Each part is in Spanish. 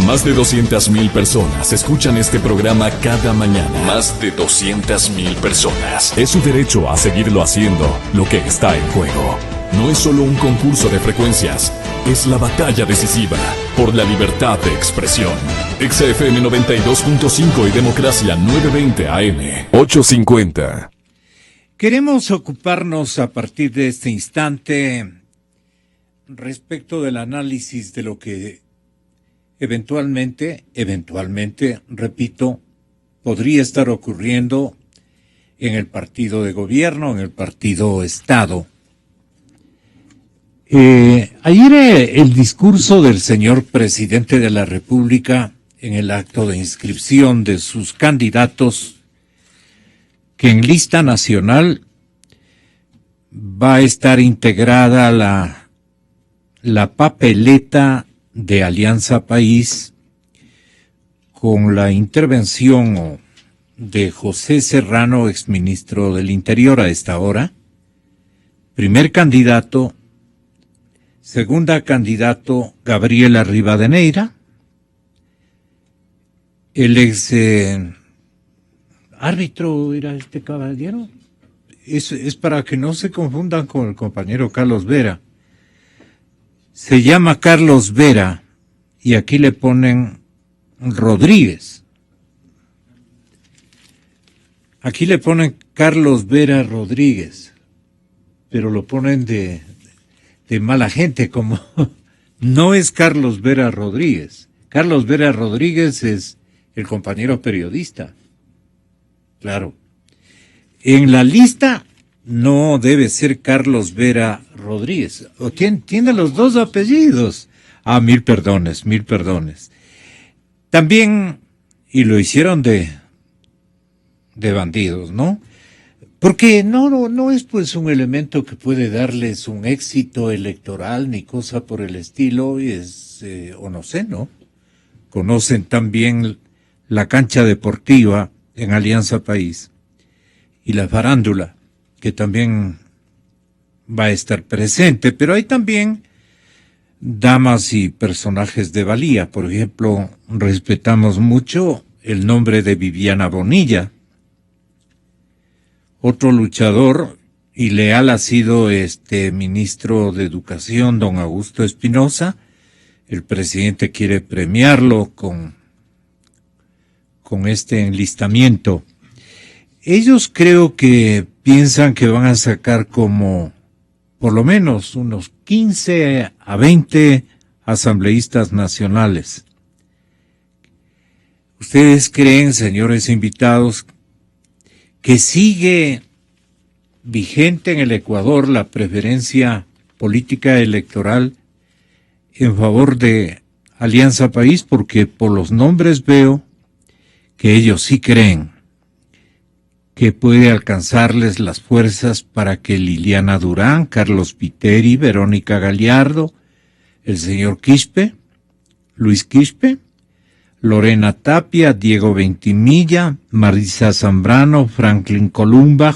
Más de 200,000 personas escuchan este programa cada mañana. Más de 200,000 personas. Es su derecho a seguirlo haciendo. Lo que está en juego no es solo un concurso de frecuencias, es la batalla decisiva por la libertad de expresión. XFM 92.5 y Democracia 920 AM 850. Queremos ocuparnos a partir de este instante respecto del análisis de lo que eventualmente, repito, podría estar ocurriendo en el partido de gobierno, en el partido Estado. Ayer el discurso del señor presidente de la República en el acto de inscripción de sus candidatos, que en lista nacional va a estar integrada la papeleta de Alianza País con la intervención de José Serrano, exministro del Interior a esta hora, primer candidato. Segunda candidato, Gabriela Rivadeneira, el ex árbitro era este caballero. Es para que no se confundan con el compañero Carlos Vera. Se llama Carlos Vera y aquí le ponen Rodríguez. Aquí le ponen Carlos Vera Rodríguez, pero lo ponen de mala gente, como no es Carlos Vera Rodríguez. Carlos Vera Rodríguez es el compañero periodista. Claro. En la lista no debe ser Carlos Vera Rodríguez. O tiene los dos apellidos. Mil perdones. También, y lo hicieron de bandidos, ¿no? Porque no es pues un elemento que puede darles un éxito electoral ni cosa por el estilo, o no sé, ¿no? Conocen también la cancha deportiva en Alianza País y la farándula, que también va a estar presente, pero hay también damas y personajes de valía. Por ejemplo, respetamos mucho el nombre de Viviana Bonilla. Otro luchador y leal ha sido ministro de Educación, don Augusto Espinosa. El presidente quiere premiarlo con este enlistamiento. Ellos creo que piensan que van a sacar como por lo menos unos 15 a 20 asambleístas nacionales. ¿Ustedes creen, señores invitados, que sigue vigente en el Ecuador la preferencia política electoral en favor de Alianza País? Porque por los nombres veo que ellos sí creen que puede alcanzarles las fuerzas para que Liliana Durán, Carlos Piteri, Verónica Gallardo, el señor Quispe, Luis Quispe, Lorena Tapia, Diego Ventimilla, Marisa Zambrano, Franklin Columba,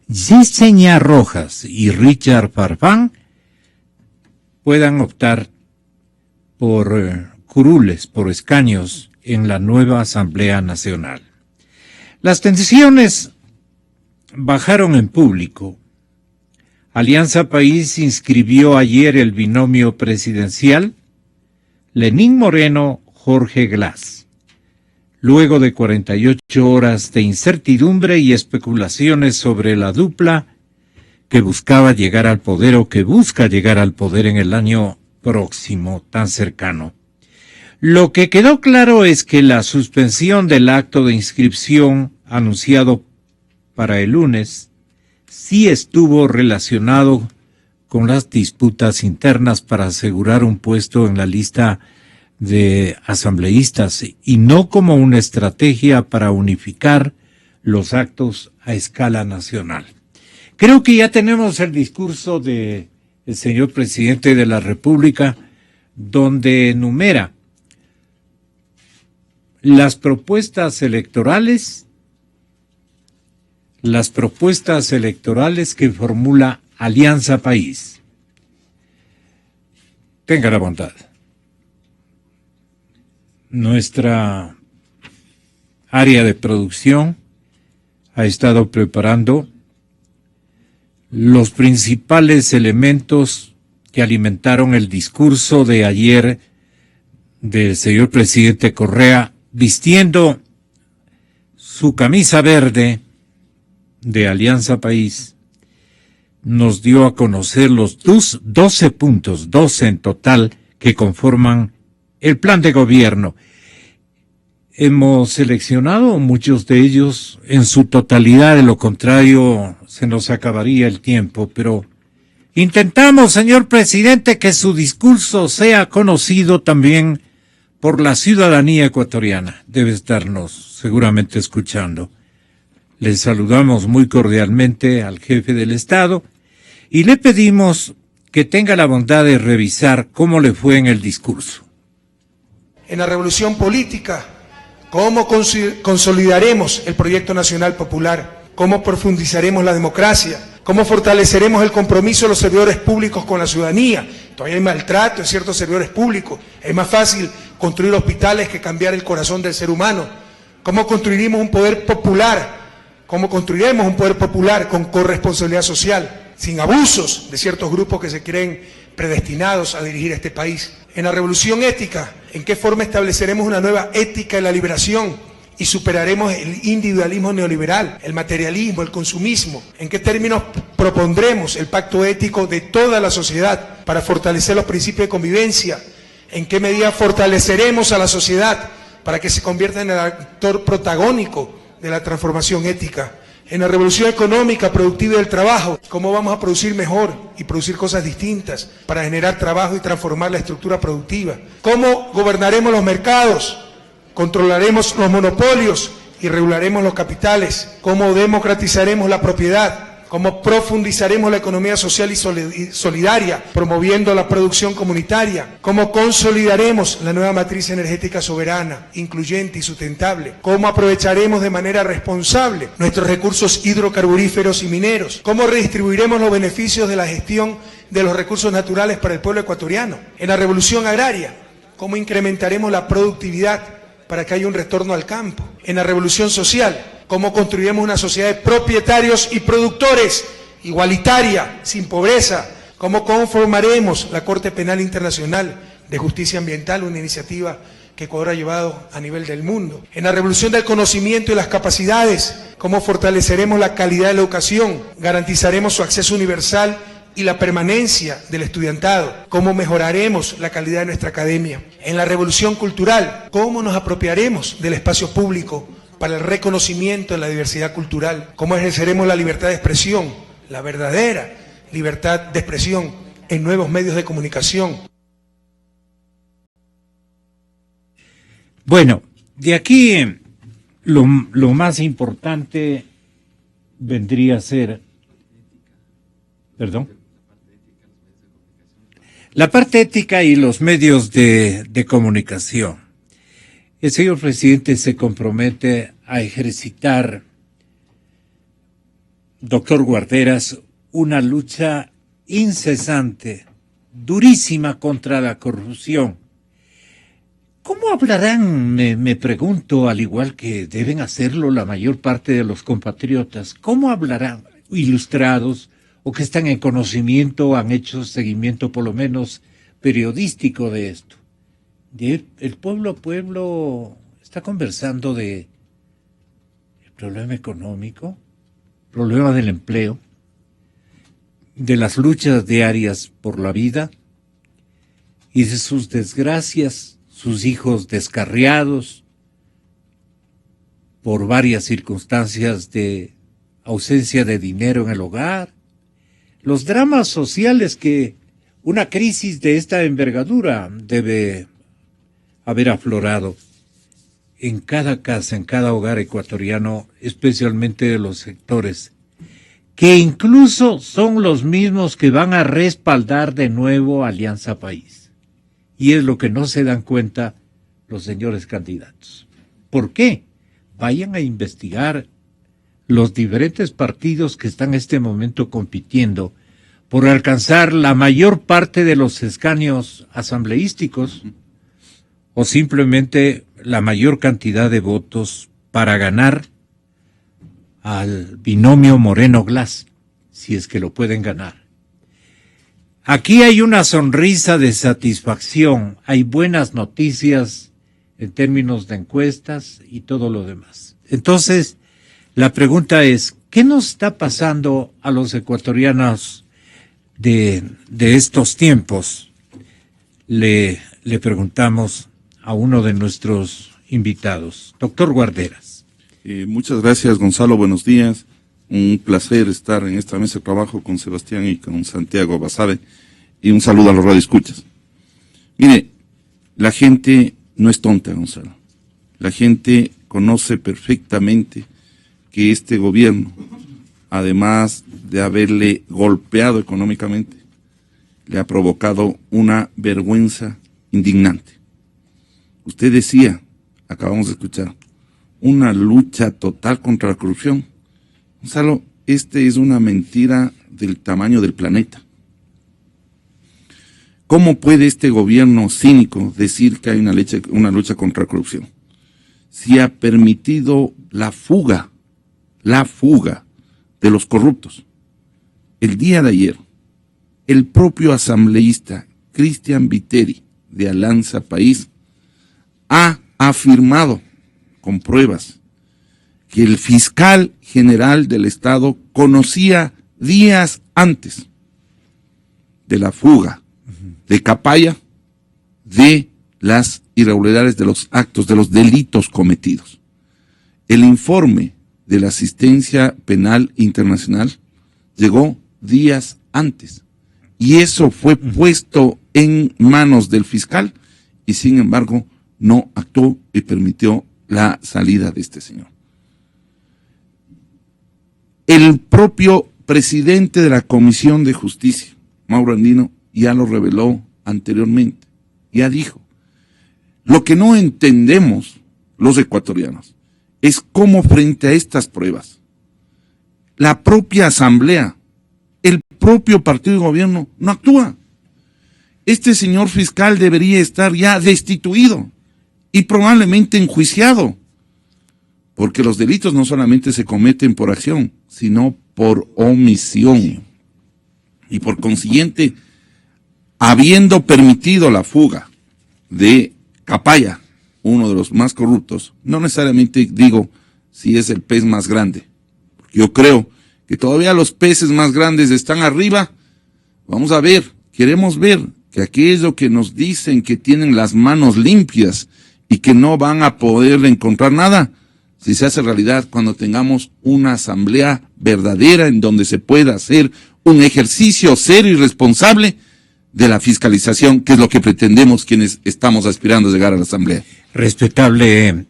Yesenia Rojas y Richard Farfán puedan optar por curules, por escaños en la nueva Asamblea Nacional. Las tensiones bajaron en público. Alianza País inscribió ayer el binomio presidencial Lenín Moreno, Jorge Glass. Luego de 48 horas de incertidumbre y especulaciones sobre la dupla que buscaba llegar al poder o que busca llegar al poder en el año próximo, tan cercano. Lo que quedó claro es que la suspensión del acto de inscripción anunciado para el lunes sí estuvo relacionado con las disputas internas para asegurar un puesto en la lista de asambleístas y no como una estrategia para unificar los actos a escala nacional. Creo que ya tenemos el discurso del señor presidente de la República, donde enumera las propuestas electorales que formula Alianza País. tenga la bondad. Nuestra área de producción ha estado preparando los principales elementos que alimentaron el discurso de ayer del señor presidente Correa, vistiendo su camisa verde de Alianza País. Nos dio a conocer los 12 puntos, 12 en total, que conforman el plan de gobierno. Hemos seleccionado muchos de ellos en su totalidad, de lo contrario se nos acabaría el tiempo, pero intentamos, señor presidente, que su discurso sea conocido también por la ciudadanía ecuatoriana. Debe estarnos seguramente escuchando. Le saludamos muy cordialmente al jefe del Estado y le pedimos que tenga la bondad de revisar cómo le fue en el discurso. En la revolución política, ¿cómo consolidaremos el proyecto nacional popular? ¿Cómo profundizaremos la democracia? ¿Cómo fortaleceremos el compromiso de los servidores públicos con la ciudadanía? Todavía hay maltrato en ciertos servidores públicos. Es más fácil construir hospitales que cambiar el corazón del ser humano. ¿Cómo construiremos un poder popular? ¿Cómo construiremos un poder popular con corresponsabilidad social, sin abusos de ciertos grupos que se creen predestinados a dirigir este país? En la revolución ética, ¿en qué forma estableceremos una nueva ética de la liberación y superaremos el individualismo neoliberal, el materialismo, el consumismo? ¿En qué términos propondremos el pacto ético de toda la sociedad para fortalecer los principios de convivencia? ¿En qué medida fortaleceremos a la sociedad para que se convierta en el actor protagónico de la transformación ética? En la revolución económica, productiva del trabajo, ¿cómo vamos a producir mejor y producir cosas distintas para generar trabajo y transformar la estructura productiva? ¿Cómo gobernaremos los mercados? ¿Controlaremos los monopolios y regularemos los capitales? ¿Cómo democratizaremos la propiedad? ¿Cómo profundizaremos la economía social y solidaria, promoviendo la producción comunitaria? ¿Cómo consolidaremos la nueva matriz energética soberana, incluyente y sustentable? ¿Cómo aprovecharemos de manera responsable nuestros recursos hidrocarburíferos y mineros? ¿Cómo redistribuiremos los beneficios de la gestión de los recursos naturales para el pueblo ecuatoriano? En la revolución agraria, ¿cómo incrementaremos la productividad para que haya un retorno al campo? En la revolución social, ¿cómo construiremos una sociedad de propietarios y productores igualitaria, sin pobreza? ¿Cómo conformaremos la Corte Penal Internacional de Justicia Ambiental, una iniciativa que Ecuador ha llevado a nivel del mundo? En la revolución del conocimiento y las capacidades, ¿cómo fortaleceremos la calidad de la educación? ¿Garantizaremos su acceso universal y la permanencia del estudiantado? ¿Cómo mejoraremos la calidad de nuestra academia? En la revolución cultural, ¿cómo nos apropiaremos del espacio público para el reconocimiento de la diversidad cultural? ¿Cómo ejerceremos la libertad de expresión, la verdadera libertad de expresión en nuevos medios de comunicación? Bueno, de aquí lo más importante vendría a ser, la parte ética y los medios de comunicación. El señor presidente se compromete a ejercitar, doctor Guarderas, una lucha incesante, durísima contra la corrupción. ¿Cómo hablarán, me pregunto, al igual que deben hacerlo la mayor parte de los compatriotas, cómo hablarán ilustrados o que están en conocimiento, han hecho seguimiento por lo menos periodístico de esto? El pueblo a pueblo está conversando de el problema económico, problema del empleo, de las luchas diarias por la vida y de sus desgracias, sus hijos descarriados por varias circunstancias de ausencia de dinero en el hogar, los dramas sociales que una crisis de esta envergadura debe haber aflorado en cada casa, en cada hogar ecuatoriano, especialmente de los sectores, que incluso son los mismos que van a respaldar de nuevo a Alianza País. Y es lo que no se dan cuenta los señores candidatos. ¿Por qué? Vayan a investigar los diferentes partidos que están en este momento compitiendo por alcanzar la mayor parte de los escaños asambleísticos o simplemente la mayor cantidad de votos para ganar al binomio Moreno-Glass, si es que lo pueden ganar. Aquí hay una sonrisa de satisfacción, hay buenas noticias en términos de encuestas y todo lo demás. Entonces, la pregunta es, ¿qué nos está pasando a los ecuatorianos de estos tiempos? Le preguntamos a uno de nuestros invitados, doctor Guarderas. Muchas gracias, Gonzalo, buenos días. Un placer estar en esta mesa de trabajo con Sebastián y con Santiago Basabe, y un saludo a los radioescuchas. Mire, la gente no es tonta, Gonzalo. La gente conoce perfectamente que este gobierno, además de haberle golpeado económicamente, le ha provocado una vergüenza indignante. Usted decía, acabamos de escuchar, una lucha total contra la corrupción. Gonzalo, es una mentira del tamaño del planeta. ¿Cómo puede este gobierno cínico decir que hay una lucha contra la corrupción? Si ha permitido la fuga de los corruptos. El día de ayer, el propio asambleísta Cristian Viteri de Alianza País ha afirmado con pruebas que el fiscal general del Estado conocía días antes de la fuga de Capaya de las irregularidades de los actos, de los delitos cometidos. El informe de la Asistencia Penal Internacional llegó días antes y eso fue puesto en manos del fiscal y sin embargo no actuó y permitió la salida de este señor. El propio presidente de la Comisión de Justicia, Mauro Andino, ya lo reveló anteriormente, ya dijo, lo que no entendemos los ecuatorianos es cómo frente a estas pruebas, la propia asamblea, el propio partido de gobierno no actúa. Este señor fiscal debería estar ya destituido y probablemente enjuiciado, porque los delitos no solamente se cometen por acción, sino por omisión. Y por consiguiente, habiendo permitido la fuga de Capaya, uno de los más corruptos, no necesariamente digo si es el pez más grande. Yo creo que todavía los peces más grandes están arriba. Vamos a ver, queremos ver que aquello que nos dicen que tienen las manos limpias y que no van a poder encontrar nada, si se hace realidad cuando tengamos una asamblea verdadera en donde se pueda hacer un ejercicio serio y responsable de la fiscalización, que es lo que pretendemos quienes estamos aspirando a llegar a la asamblea. Respetable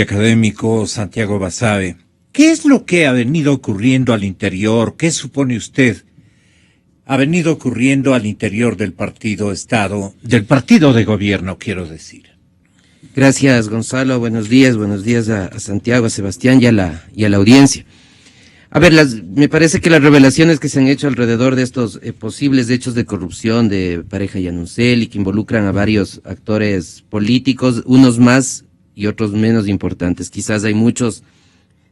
académico Santiago Basabe, ¿qué es lo que ha venido ocurriendo al interior? ¿Qué supone usted? Ha venido ocurriendo al interior del partido Estado, del partido de gobierno, quiero decir. Gracias, Gonzalo. Buenos días a Santiago, a Sebastián y a la audiencia. A ver, me parece que las revelaciones que se han hecho alrededor de estos posibles hechos de corrupción de Pareja y Anuncel y que involucran a varios actores políticos, unos más y otros menos importantes. Quizás hay muchos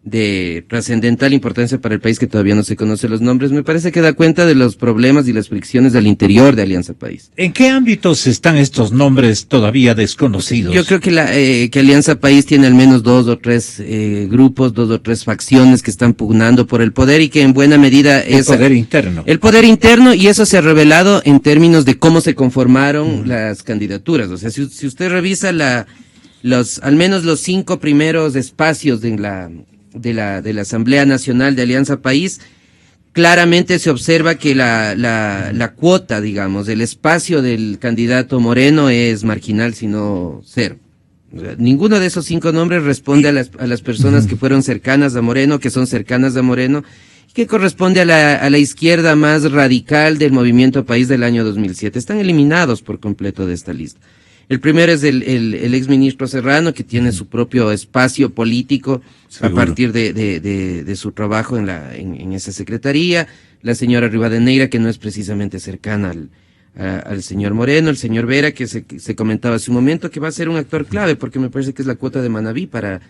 de trascendental importancia para el país que todavía no se conocen los nombres. Me parece que da cuenta de los problemas y las fricciones del interior de Alianza País. ¿En qué ámbitos están estos nombres todavía desconocidos? Yo creo que Alianza País tiene al menos 2 o 3 grupos, 2 o 3 facciones que están pugnando por el poder y que en buena medida es... El poder interno. El poder interno, y eso se ha revelado en términos de cómo se conformaron las candidaturas. O sea, si usted revisa al menos los 5 primeros espacios de la Asamblea Nacional de Alianza País, claramente se observa que la cuota, digamos, el espacio del candidato Moreno es marginal, sino cero. O sea, ninguno de esos 5 nombres responde a las personas que fueron cercanas a Moreno, que son cercanas a Moreno, que corresponde a la izquierda más radical del Movimiento País del año 2007. Están eliminados por completo de esta lista. El primero es el exministro Serrano, que tiene su propio espacio político. Seguro. A partir de su trabajo en esa secretaría. la señora Rivadeneira, que no es precisamente cercana al señor Moreno, el señor Vera, que se comentaba hace un momento, que va a ser un actor clave, porque me parece que es la cuota de Manabí para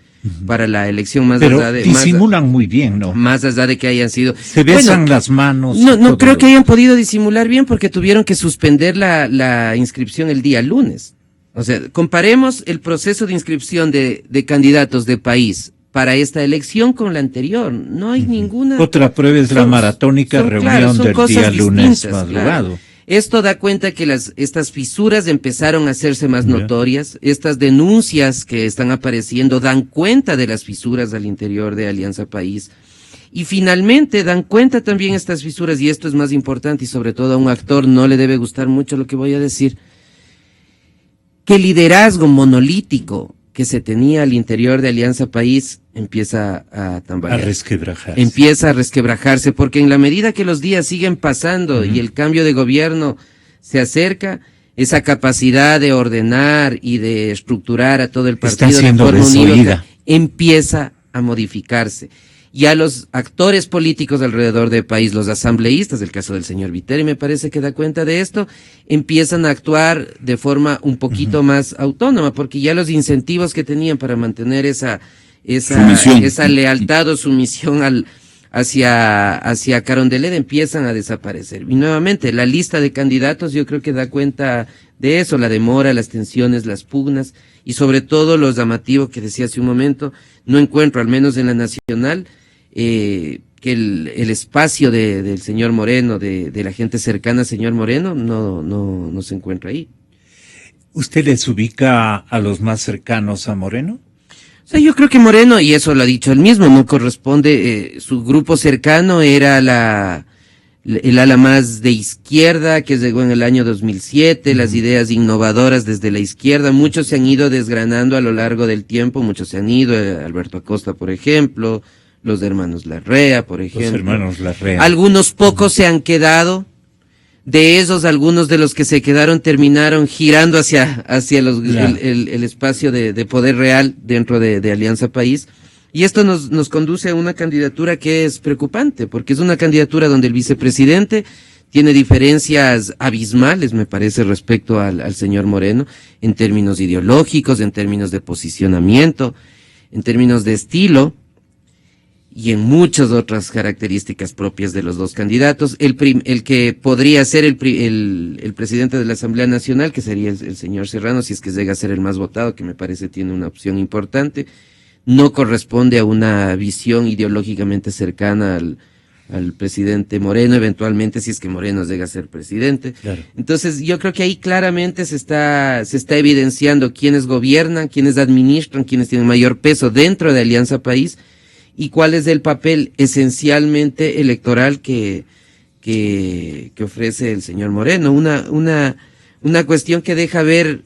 la elección más Pero allá de... disimulan muy bien, ¿no? Más allá de que hayan sido... Se besan las manos. No creo que hayan podido disimular bien, porque tuvieron que suspender la inscripción el día lunes. O sea, comparemos el proceso de inscripción de candidatos de país para esta elección con la anterior. No hay ninguna... Otra prueba es la maratónica reunión del día lunes madrugado. Claro. Esto da cuenta que estas fisuras empezaron a hacerse más notorias. Estas denuncias que están apareciendo dan cuenta de las fisuras al interior de Alianza País. Y finalmente dan cuenta también estas fisuras, y esto es más importante, y sobre todo a un actor no le debe gustar mucho lo que voy a decir, que el liderazgo monolítico que se tenía al interior de Alianza País empieza a tambalear. Empieza a resquebrajarse, porque en la medida que los días siguen pasando y el cambio de gobierno se acerca, esa capacidad de ordenar y de estructurar a todo el partido de forma unívoca empieza a modificarse. Y a los actores políticos alrededor del país, los asambleístas, el caso del señor Viteri me parece que da cuenta de esto, empiezan a actuar de forma un poquito más autónoma, porque ya los incentivos que tenían para mantener esa lealtad o sumisión hacia Carondelet empiezan a desaparecer. Y nuevamente, la lista de candidatos yo creo que da cuenta de eso, la demora, las tensiones, las pugnas, y sobre todo lo llamativo que decía hace un momento, no encuentro, al menos en la nacional, que el espacio del señor Moreno, de la gente cercana al señor Moreno, no se encuentra ahí. ¿Usted les ubica a los más cercanos a Moreno? O sea, yo creo que Moreno, y eso lo ha dicho él mismo, no corresponde, su grupo cercano era el ala más de izquierda que llegó en el año 2007, las ideas innovadoras desde la izquierda, muchos se han ido desgranando a lo largo del tiempo, muchos se han ido, Alberto Acosta, por ejemplo, los hermanos Larrea, por ejemplo. Los hermanos Larrea. Algunos pocos se han quedado, de esos, algunos de los que se quedaron terminaron girando hacia el espacio de poder real dentro de Alianza País. Y esto nos conduce a una candidatura que es preocupante, porque es una candidatura donde el vicepresidente tiene diferencias abismales, me parece, respecto al señor Moreno, en términos ideológicos, en términos de posicionamiento, en términos de estilo, y en muchas otras características propias de los dos candidatos. El que podría ser el presidente de la Asamblea Nacional, que sería el señor Serrano, si es que llega a ser el más votado, que me parece tiene una opción importante, no corresponde a una visión ideológicamente cercana al presidente Moreno, eventualmente, si es que Moreno llega a ser presidente. Claro. Entonces, yo creo que ahí claramente se está evidenciando quiénes gobiernan, quiénes administran, quiénes tienen mayor peso dentro de Alianza País, y cuál es el papel esencialmente electoral que ofrece el señor Moreno. Una cuestión que deja ver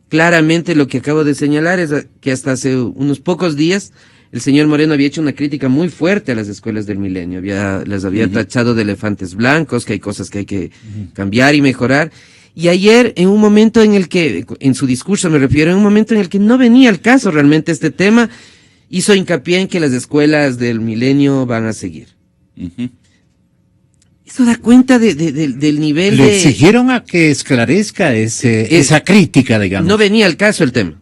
claramente lo que acabo de señalar, es que hasta hace unos pocos días el señor Moreno había hecho una crítica muy fuerte a las escuelas del milenio, las había tachado de elefantes blancos, que hay cosas que hay que cambiar y mejorar. Y ayer, en un momento en el que, en su discurso me refiero, en un momento en el que no venía al caso realmente este tema, hizo hincapié en que las escuelas del milenio van a seguir. Eso da cuenta del nivel Le exigieron a que esclarezca esa crítica, digamos. No venía al caso el tema,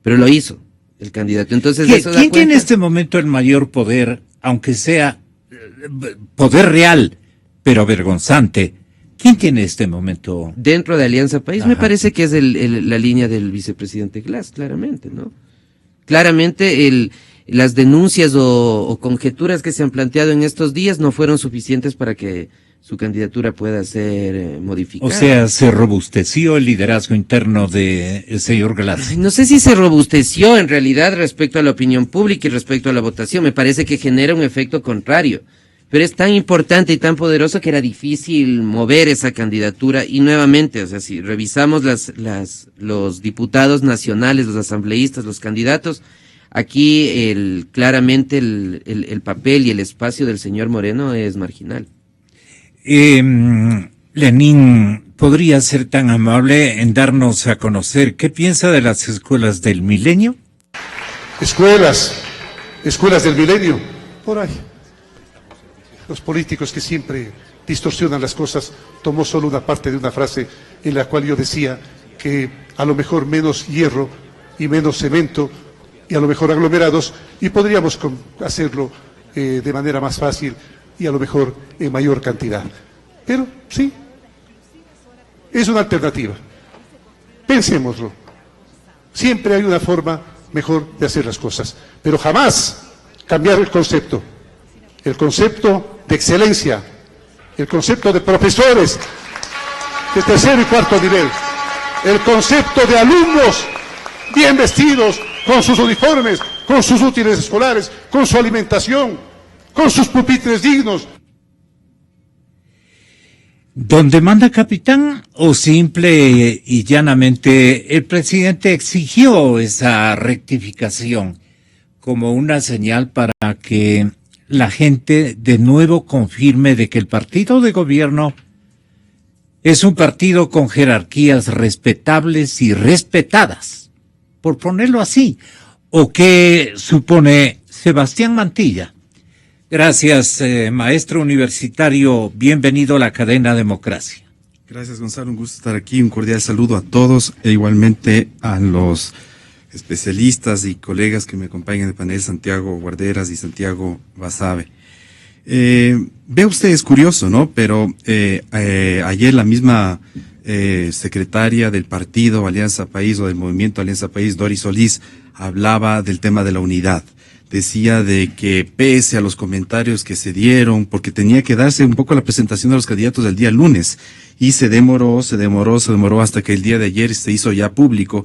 pero lo hizo el candidato. Entonces, ¿Quién tiene en este momento el mayor poder, aunque sea poder real, pero vergonzante? ¿Quién tiene este momento? Dentro de Alianza País, me parece que es la línea del vicepresidente Glass, claramente, ¿no? Claramente las denuncias o conjeturas que se han planteado en estos días no fueron suficientes para que su candidatura pueda ser modificada. O sea, ¿se robusteció el liderazgo interno del señor Glass? No sé si se robusteció en realidad respecto a la opinión pública y respecto a la votación. Me parece que genera un efecto contrario. Pero es tan importante y tan poderoso que era difícil mover esa candidatura. Y nuevamente, o sea, si revisamos los diputados nacionales, los asambleístas, los candidatos, aquí claramente el papel y el espacio del señor Moreno es marginal. Lenín, ¿podría ser tan amable en darnos a conocer qué piensa de las escuelas del milenio? Escuelas del milenio, por ahí. los políticos que siempre distorsionan las cosas, tomó solo una parte de una frase en la cual yo decía que a lo mejor menos hierro y menos cemento y a lo mejor aglomerados, y podríamos hacerlo de manera más fácil y a lo mejor en mayor cantidad. Pero sí, es una alternativa. Pensémoslo. Siempre hay una forma mejor de hacer las cosas, pero jamás cambiar el concepto de excelencia, el concepto de profesores de tercer y cuarto nivel, el concepto de alumnos bien vestidos, con sus uniformes, con sus útiles escolares, con su alimentación, con sus pupitres dignos. ¿Donde manda capitán o simple y llanamente el presidente exigió esa rectificación como una señal para que la gente de nuevo confirme de que el partido de gobierno es un partido con jerarquías respetables y respetadas, por ponerlo así? ¿O qué supone Sebastián Mantilla? Gracias, maestro universitario. Bienvenido a la cadena Democracia. Gracias, Gonzalo. Un gusto estar aquí. Un cordial saludo a todos e igualmente a los especialistas y colegas que me acompañan de panel, Santiago Guarderas y Santiago Basabe. Ve usted, es curioso, ¿no? Pero ayer la misma secretaria del partido Alianza País o del movimiento Alianza País, Doris Solís, hablaba del tema de la unidad. Decía de que pese a los comentarios que se dieron, porque tenía que darse un poco la presentación de los candidatos del día lunes, y se demoró hasta que el día de ayer se hizo ya público.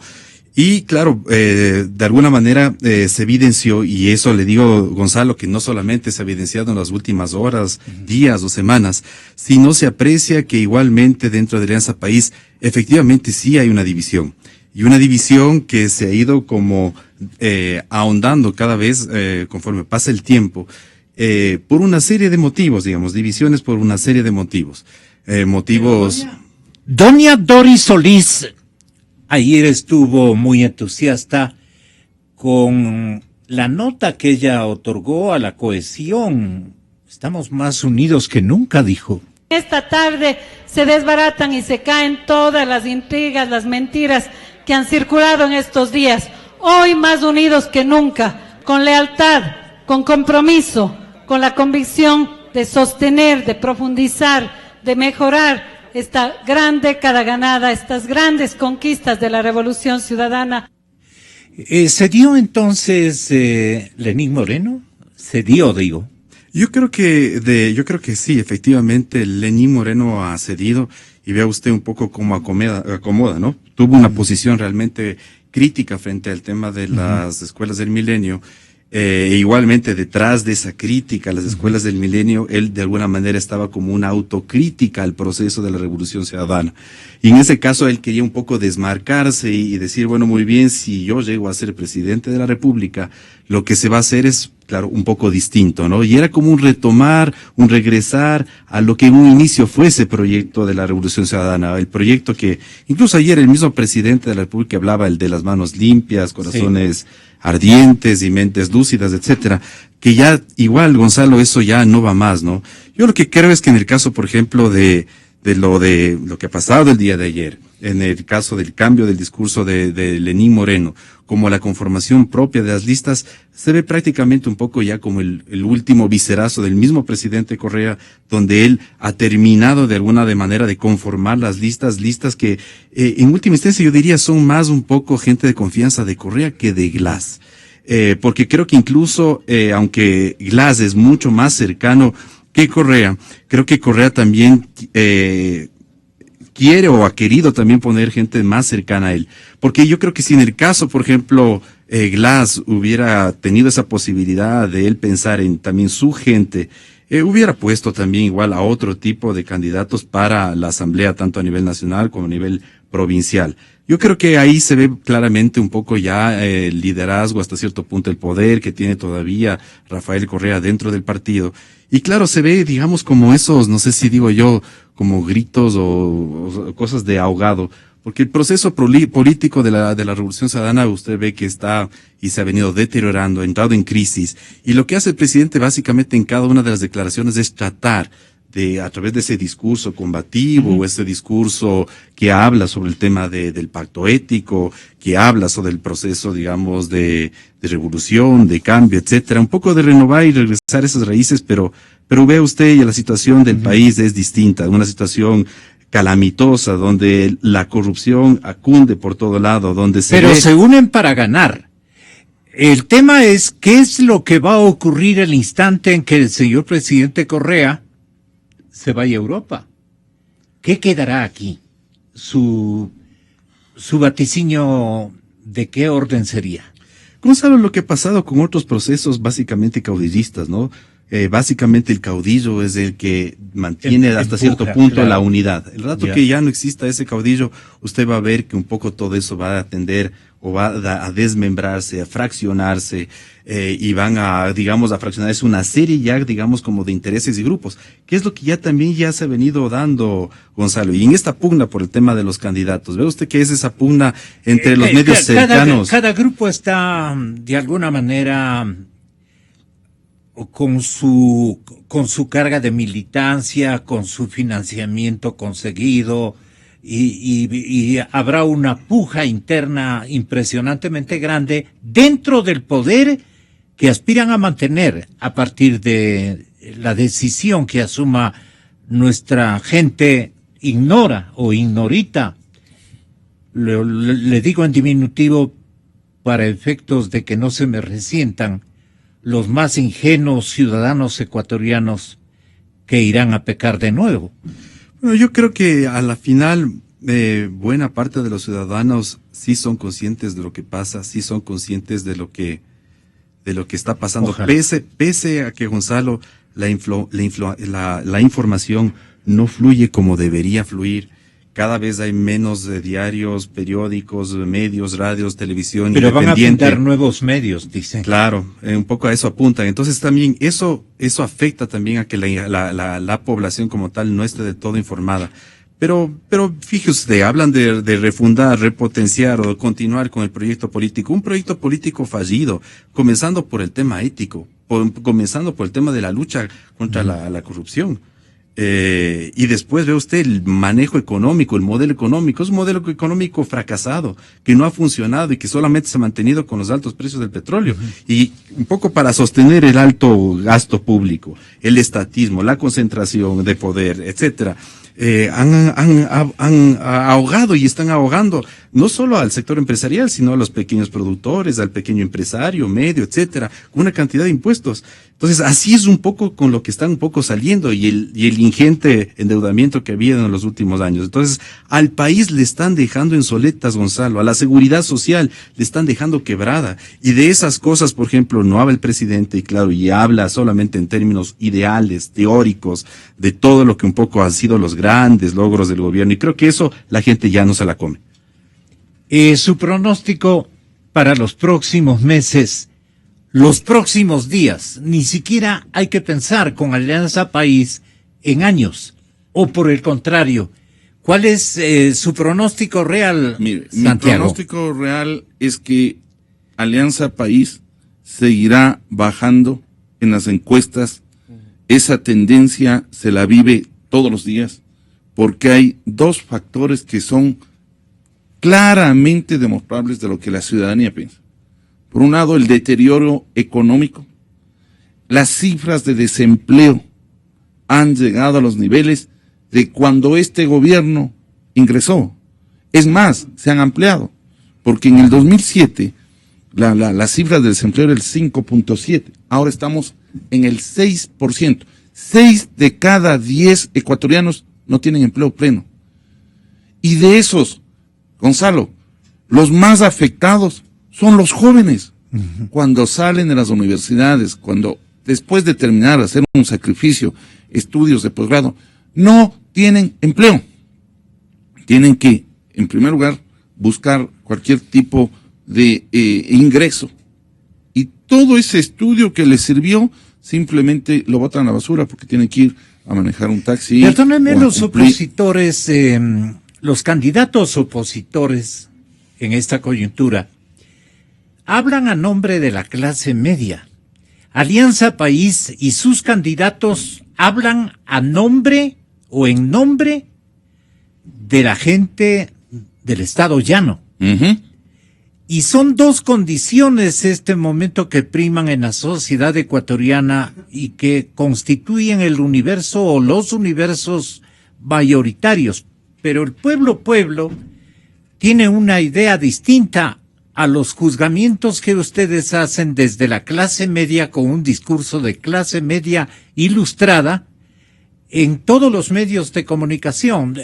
Y claro, de alguna manera se evidenció, y eso le digo, Gonzalo, que no solamente se ha evidenciado en las últimas horas, días o semanas, sino se aprecia que igualmente dentro de Alianza País efectivamente sí hay una división. Y una división que se ha ido como ahondando cada vez conforme pasa el tiempo, por una serie de motivos, digamos, divisiones por una serie de motivos. Doña Doris Solís ayer estuvo muy entusiasta con la nota que ella otorgó a la cohesión. Estamos más unidos que nunca, dijo. Esta tarde se desbaratan y se caen todas las intrigas, las mentiras que han circulado en estos días. Hoy más unidos que nunca, con lealtad, con compromiso, con la convicción de sostener, de profundizar, de mejorar esta gran década ganada, estas grandes conquistas de la Revolución Ciudadana. ¿Se dio entonces Lenín Moreno? Se dio, digo. Yo creo que sí, efectivamente, Lenín Moreno ha cedido, y vea usted un poco cómo acomoda, ¿no? Tuvo una posición realmente crítica frente al tema de las escuelas del milenio, igualmente detrás de esa crítica a las escuelas del milenio, él de alguna manera estaba como una autocrítica al proceso de la Revolución Ciudadana. Y en ese caso él quería un poco desmarcarse y decir, bueno, muy bien, si yo llego a ser presidente de la República, lo que se va a hacer es, claro, un poco distinto, ¿no? Y era como un retomar, un regresar a lo que en un inicio fue ese proyecto de la Revolución Ciudadana, el proyecto que incluso ayer el mismo presidente de la República hablaba, el de las manos limpias, corazones ardientes y mentes lúcidas, etcétera, que ya igual, Gonzalo, eso ya no va más, ¿no? Yo lo que creo es que en el caso, por ejemplo, de lo que ha pasado el día de ayer, en el caso del cambio del discurso de Lenín Moreno, como la conformación propia de las listas, se ve prácticamente un poco ya como el último viscerazo del mismo presidente Correa, donde él ha terminado de alguna manera de conformar las listas que en última instancia yo diría son más un poco gente de confianza de Correa que de Glass. Porque creo que incluso, aunque Glass es mucho más cercano que Correa, creo que Correa también quiere o ha querido también poner gente más cercana a él. Porque yo creo que si en el caso, por ejemplo, Glass hubiera tenido esa posibilidad de él pensar en también su gente, hubiera puesto también igual a otro tipo de candidatos para la asamblea, tanto a nivel nacional como a nivel provincial. Yo creo que ahí se ve claramente un poco ya el liderazgo, hasta cierto punto el poder que tiene todavía Rafael Correa dentro del partido. Y claro, se ve, digamos, como esos, no sé si digo yo, como gritos o cosas de ahogado, Porque el proceso político de la Revolución Ciudadana, usted ve que está y se ha venido deteriorando, ha entrado en crisis. Y lo que hace el presidente básicamente en cada una de las declaraciones es tratar de, a través de ese discurso combativo, o ese discurso que habla sobre el tema del pacto ético, que habla sobre el proceso, digamos, de revolución, de cambio, etcétera, un poco de renovar y regresar esas raíces, pero ve usted, la situación del país es distinta, una situación calamitosa, donde la corrupción acunde por todo lado, donde se unen para ganar. El tema es qué es lo que va a ocurrir el instante en que el señor presidente Correa se vaya a Europa. ¿Qué quedará aquí? Su vaticinio, ¿de qué orden sería? Gonzalo, lo que ha pasado con otros procesos básicamente caudillistas, ¿no? Básicamente el caudillo es el que mantiene hasta cierto punto la unidad. El rato que ya no exista ese caudillo, usted va a ver que un poco todo eso va a tender o va a desmembrarse, a fraccionarse, y van a, digamos, a fraccionarse una serie ya, digamos, como de intereses y grupos, que es lo que ya también ya se ha venido dando, Gonzalo. Y en esta pugna por el tema de los candidatos, ¿ve usted qué es esa pugna entre los medios cercanos? Cada grupo está, de alguna manera, con su carga de militancia, con su financiamiento conseguido, y habrá una puja interna impresionantemente grande dentro del poder que aspiran a mantener a partir de la decisión que asuma nuestra gente ignora o ignorita. Le digo en diminutivo para efectos de que no se me resientan los más ingenuos ciudadanos ecuatorianos que irán a pecar de nuevo. Bueno, yo creo que a la final buena parte de los ciudadanos sí son conscientes de lo que pasa, sí son conscientes de lo que está pasando. Pese a que, Gonzalo, la información no fluye como debería fluir. Cada vez hay menos diarios, periódicos, medios, radios, televisión. Pero van a pintar nuevos medios, dicen. Claro, un poco a eso apuntan. Entonces también eso afecta también a que la población como tal no esté del todo informada. Pero fíjese, hablan de refundar, repotenciar o continuar con el proyecto político. Un proyecto político fallido, comenzando por el tema ético, comenzando por el tema de la lucha contra la corrupción. Y después ve usted el manejo económico, el modelo económico. Es un modelo económico fracasado, que no ha funcionado y que solamente se ha mantenido con los altos precios del petróleo. Y un poco para sostener el alto gasto público, el estatismo, la concentración de poder, etcétera. Han ahogado y están ahogando no solo al sector empresarial, sino a los pequeños productores, al pequeño empresario, medio, etcétera, con una cantidad de impuestos. Entonces, así es un poco con lo que están un poco saliendo y el ingente endeudamiento que había en los últimos años. Entonces, al país le están dejando en soletas, Gonzalo, a la seguridad social le están dejando quebrada. Y de esas cosas, por ejemplo, no habla el presidente, y claro, y habla solamente en términos ideales, teóricos, de todo lo que un poco han sido los grandes logros del gobierno. Y creo que eso la gente ya no se la come. Su pronóstico para los próximos meses, los próximos días, ni siquiera hay que pensar con Alianza País en años, o por el contrario, ¿cuál es su pronóstico real, Mire, Santiago? Mi pronóstico real es que Alianza País seguirá bajando en las encuestas. Esa tendencia se la vive todos los días, porque hay dos factores que son claramente demostrables de lo que la ciudadanía piensa. Por un lado, el deterioro económico. Las cifras de desempleo han llegado a los niveles de cuando este gobierno ingresó. Es más, se han ampliado, porque en el 2007 la cifra de desempleo era el 5.7, ahora estamos en el 6%. 6 de cada 10 ecuatorianos no tienen empleo pleno. Y de esos, Gonzalo, los más afectados son los jóvenes. Cuando salen de las universidades, cuando después de terminar, hacer un sacrificio, estudios de posgrado, no tienen empleo. Tienen que, en primer lugar, buscar cualquier tipo de ingreso. Y todo ese estudio que les sirvió, simplemente lo botan a la basura porque tienen que ir a manejar un taxi. Perdónenme los opositores, los candidatos opositores en esta coyuntura hablan a nombre de la clase media. Alianza País y sus candidatos hablan a nombre o en nombre de la gente del Estado llano. Y son dos condiciones este momento que priman en la sociedad ecuatoriana y que constituyen el universo o los universos mayoritarios. Pero el pueblo tiene una idea distinta a los juzgamientos que ustedes hacen desde la clase media con un discurso de clase media ilustrada en todos los medios de comunicación.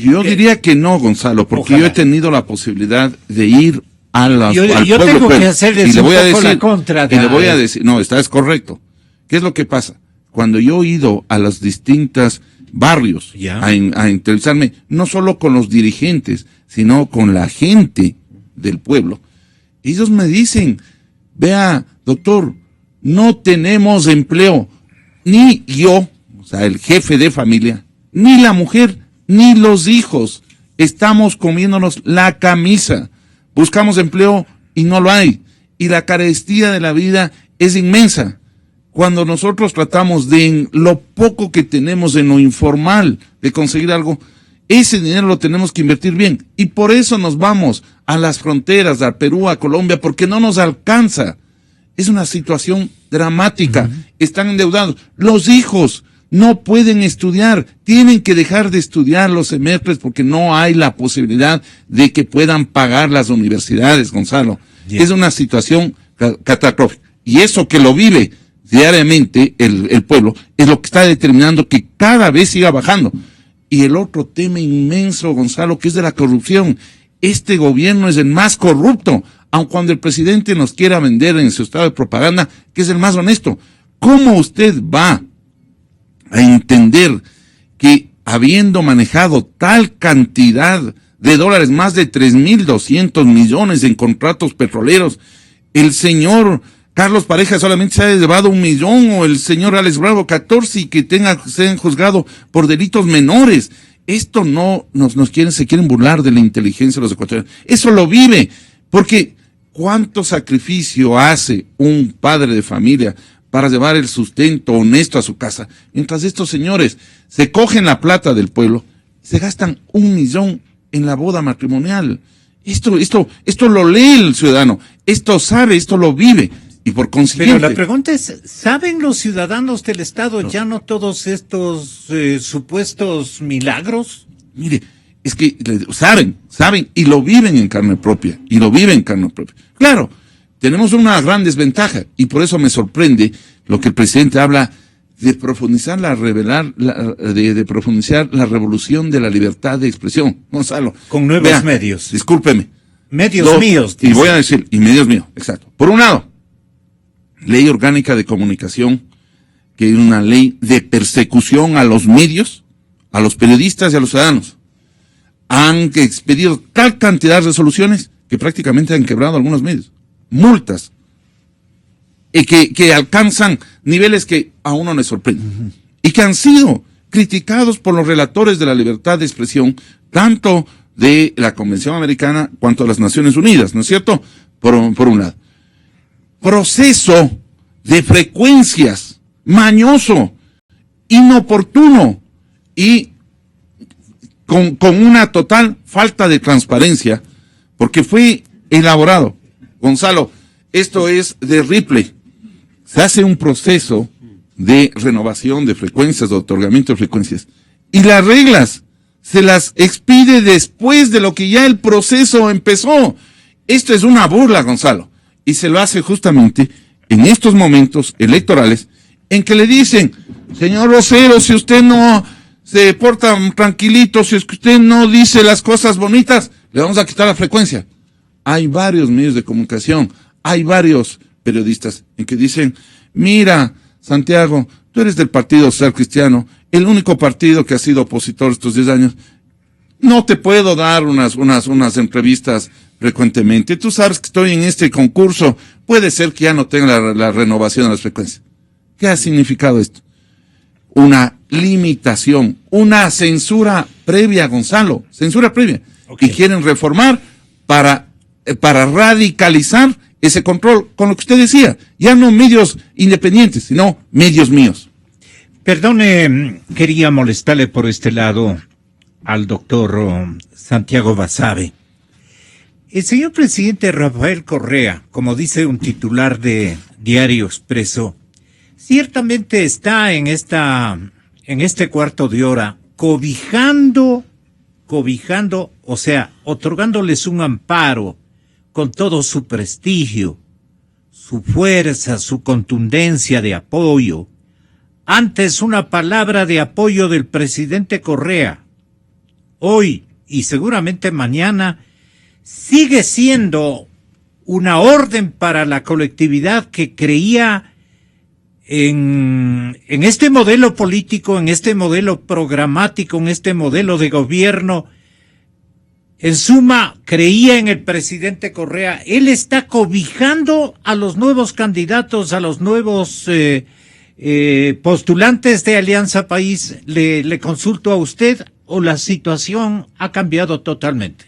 Yo diría que no, Gonzalo, porque yo he tenido la posibilidad de ir al yo pueblo. Tengo que hacerles un poco la contra. Y le voy a decir, no, es correcto. ¿Qué es lo que pasa? Cuando yo he ido a los distintos barrios a entrevistarme, no solo con los dirigentes, sino con la gente del pueblo, ellos me dicen, vea, doctor, no tenemos empleo, ni yo, o sea, el jefe de familia, ni la mujer, ni los hijos, estamos comiéndonos la camisa, buscamos empleo y no lo hay, y la carestía de la vida es inmensa. Cuando nosotros tratamos de, en lo poco que tenemos en lo informal, de conseguir algo, ese dinero lo tenemos que invertir bien. Y por eso nos vamos a las fronteras, a Perú, a Colombia, porque no nos alcanza. Es una situación dramática. Están endeudados. Los hijos no pueden estudiar. Tienen que dejar de estudiar los semestres porque no hay la posibilidad de que puedan pagar las universidades, Gonzalo. Es una situación catastrófica. Y eso que lo vive diariamente el pueblo es lo que está determinando que cada vez siga bajando. Y el otro tema inmenso, Gonzalo, que es de la corrupción. Este gobierno es el más corrupto, aun cuando el presidente nos quiera vender en su estado de propaganda que es el más honesto. ¿Cómo usted va a entender que habiendo manejado tal cantidad de dólares, más de 3.200 millones en contratos petroleros, el señor Carlos Pareja solamente se ha llevado 1 millón, o el señor Alex Bravo 14, y que sean juzgados por delitos menores? Esto no se quieren burlar de la inteligencia de los ecuatorianos. Eso lo vive, porque ¿cuánto sacrificio hace un padre de familia para llevar el sustento honesto a su casa? Mientras estos señores se cogen la plata del pueblo, se gastan 1 millón en la boda matrimonial. Esto lo lee el ciudadano, esto sabe, esto lo vive. Y por consiguiente. Pero la pregunta es, ¿saben los ciudadanos del Estado llano todos estos supuestos milagros? Mire, es que saben, y lo viven en carne propia, Claro, tenemos una gran desventaja, y por eso me sorprende lo que el presidente habla de profundizar de profundizar la revolución de la libertad de expresión, Gonzalo. Con nuevos medios. Discúlpeme. Medios míos. Y voy a decir, y medios míos, exacto. Por un lado, Ley Orgánica de Comunicación, que es una ley de persecución a los medios, a los periodistas y a los ciudadanos. Han expedido tal cantidad de resoluciones que prácticamente han quebrado algunos medios. Multas. Que alcanzan niveles que a uno le sorprenden. Y que han sido criticados por los relatores de la libertad de expresión, tanto de la Convención Americana cuanto de las Naciones Unidas, ¿no es cierto? Por un lado. Proceso de frecuencias, mañoso, inoportuno y con una total falta de transparencia, porque fue elaborado. Gonzalo, esto es de Ripley. Se hace un proceso de renovación de frecuencias, de otorgamiento de frecuencias, y las reglas se las expide después de lo que ya el proceso empezó. Esto es una burla, Gonzalo. Y se lo hace justamente en estos momentos electorales en que le dicen, señor Rosero, si usted no se porta tranquilito, si es que usted no dice las cosas bonitas, le vamos a quitar la frecuencia. Hay varios medios de comunicación, hay varios periodistas en que dicen, mira, Santiago, tú eres del Partido Social Cristiano, el único partido que ha sido opositor estos 10 años, no te puedo dar unas entrevistas frecuentemente. Tú sabes que estoy en este concurso. Puede ser que ya no tenga la renovación de las frecuencias. ¿Qué ha significado esto? una limitación, una censura previa, Gonzalo, censura previa, Okay. y quieren reformar para radicalizar ese control, con lo que usted decía, ya no medios independientes, sino medios míos. Perdone, quería molestarle por este lado al doctor Santiago Basabe. El señor presidente Rafael Correa, como dice un titular de Diario Expreso, ciertamente está en este cuarto de hora cobijando, o sea, otorgándoles un amparo con todo su prestigio, su fuerza, su contundencia de apoyo. Antes una palabra de apoyo del presidente Correa, hoy y seguramente mañana, sigue siendo una orden para la colectividad que creía en este modelo político, en este modelo programático, en este modelo de gobierno. En suma, creía en el presidente Correa. Él está cobijando a los nuevos candidatos, a los nuevos postulantes de Alianza País. Le consulto a usted, o la situación ha cambiado totalmente.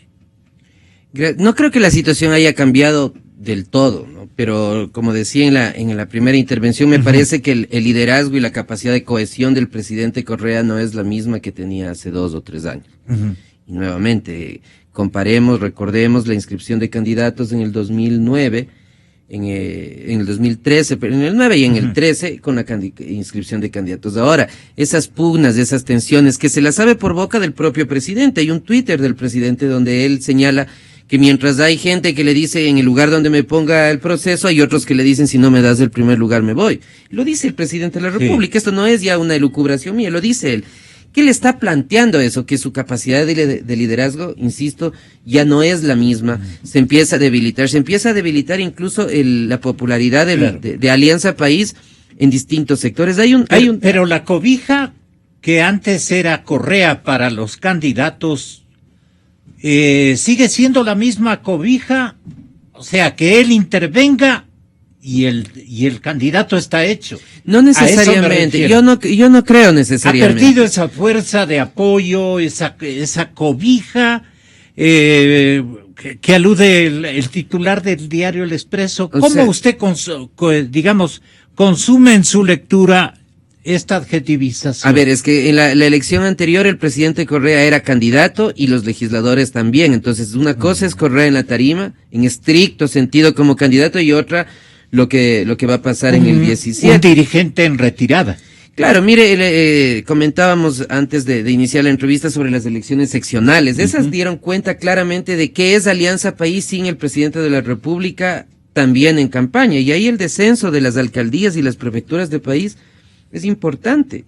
No creo que la situación haya cambiado del todo, ¿no? Pero como decía en la primera intervención, me parece que el liderazgo y la capacidad de cohesión del presidente Correa no es la misma que tenía hace 2 o 3 años. Y nuevamente, comparemos, recordemos la inscripción de candidatos en el 2009, en el 2013, pero en el 9 y en el 13 con la inscripción de candidatos. Ahora, esas pugnas, esas tensiones, que se las sabe por boca del propio presidente. Hay un Twitter del presidente donde él señala que mientras hay gente que le dice en el lugar donde me ponga el proceso, hay otros que le dicen si no me das el primer lugar me voy. Lo dice el presidente de la República. Sí. Esto no es ya una elucubración mía, lo dice él. ¿Qué le está planteando eso? Que su capacidad de liderazgo, insisto, ya no es la misma, se empieza a debilitar incluso la popularidad de Alianza País en distintos sectores. Pero la cobija que antes era Correa para los candidatos, sigue siendo la misma cobija, o sea, que él intervenga y el candidato está hecho. No necesariamente, yo no creo necesariamente. Ha perdido esa fuerza de apoyo, esa cobija que alude el titular del diario El Expreso. ¿Cómo usted, consume en su lectura esta adjetivización? A ver, es que en la elección anterior el presidente Correa era candidato y los legisladores también. Entonces, una cosa es Correa en la tarima, en estricto sentido como candidato, y otra lo que va a pasar en el 17. Un dirigente en retirada. Claro, mire, comentábamos antes de iniciar la entrevista sobre las elecciones seccionales. Esas dieron cuenta claramente de qué es Alianza País sin el presidente de la República también en campaña. Y ahí el descenso de las alcaldías y las prefecturas del país es importante.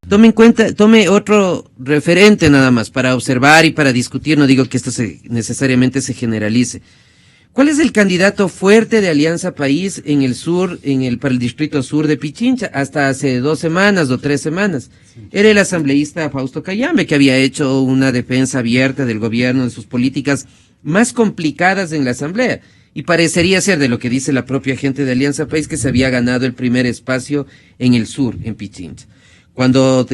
Tome otro referente nada más para observar y para discutir. No digo que esto necesariamente se generalice. ¿Cuál es el candidato fuerte de Alianza País en el sur, para el distrito sur de Pichincha? Hasta hace 2 semanas o 3 semanas. Era el asambleísta Fausto Cayambe, que había hecho una defensa abierta del gobierno, de sus políticas más complicadas en la asamblea. Y parecería ser, de lo que dice la propia gente de Alianza País, que se había ganado el primer espacio en el sur, en Pichincha. Cuando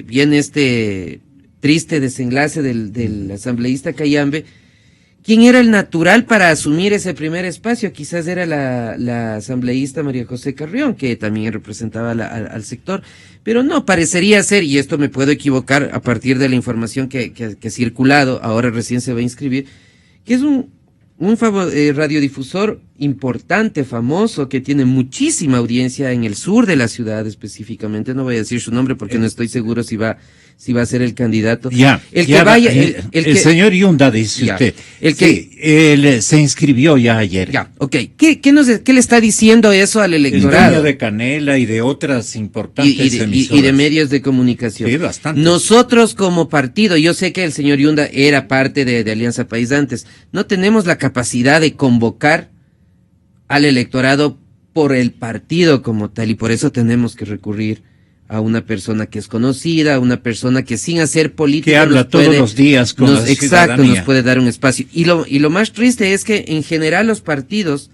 viene este triste desenlace del asambleísta Cayambe, ¿quién era el natural para asumir ese primer espacio? Quizás era la asambleísta María José Carrión, que también representaba al sector, pero no, parecería ser, y esto me puedo equivocar a partir de la información que ha circulado, ahora recién se va a inscribir, que es un radiodifusor importante, famoso, que tiene muchísima audiencia en el sur de la ciudad específicamente. No voy a decir su nombre porque no estoy seguro si va a ser el candidato. El señor Yunda, dice usted. Él se inscribió ya ayer. Ya, ok. ¿Qué le está diciendo eso al electorado? El dueño de Canela y de otras importantes emisoras. Y de medios de comunicación. Sí, bastante. Nosotros como partido, yo sé que el señor Yunda era parte de Alianza País antes, no tenemos la capacidad de convocar al electorado por el partido como tal, y por eso tenemos que recurrir a una persona que es conocida, a una persona que sin hacer política que habla todos los días con la ciudadanía. Exacto, nos puede dar un espacio. Y lo más triste es que en general los partidos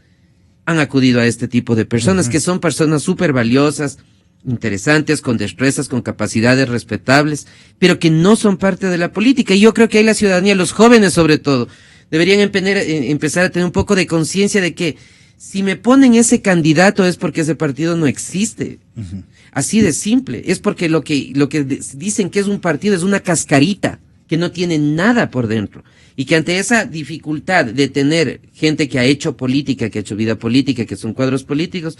han acudido a este tipo de personas, que son personas súper valiosas, interesantes, con destrezas, con capacidades respetables, pero que no son parte de la política. Y yo creo que ahí la ciudadanía, los jóvenes sobre todo, deberían empezar a tener un poco de conciencia de que si me ponen ese candidato es porque ese partido no existe. Así de simple. Es porque lo que dicen que es un partido es una cascarita que no tiene nada por dentro. Y que ante esa dificultad de tener gente que ha hecho política, que ha hecho vida política, que son cuadros políticos,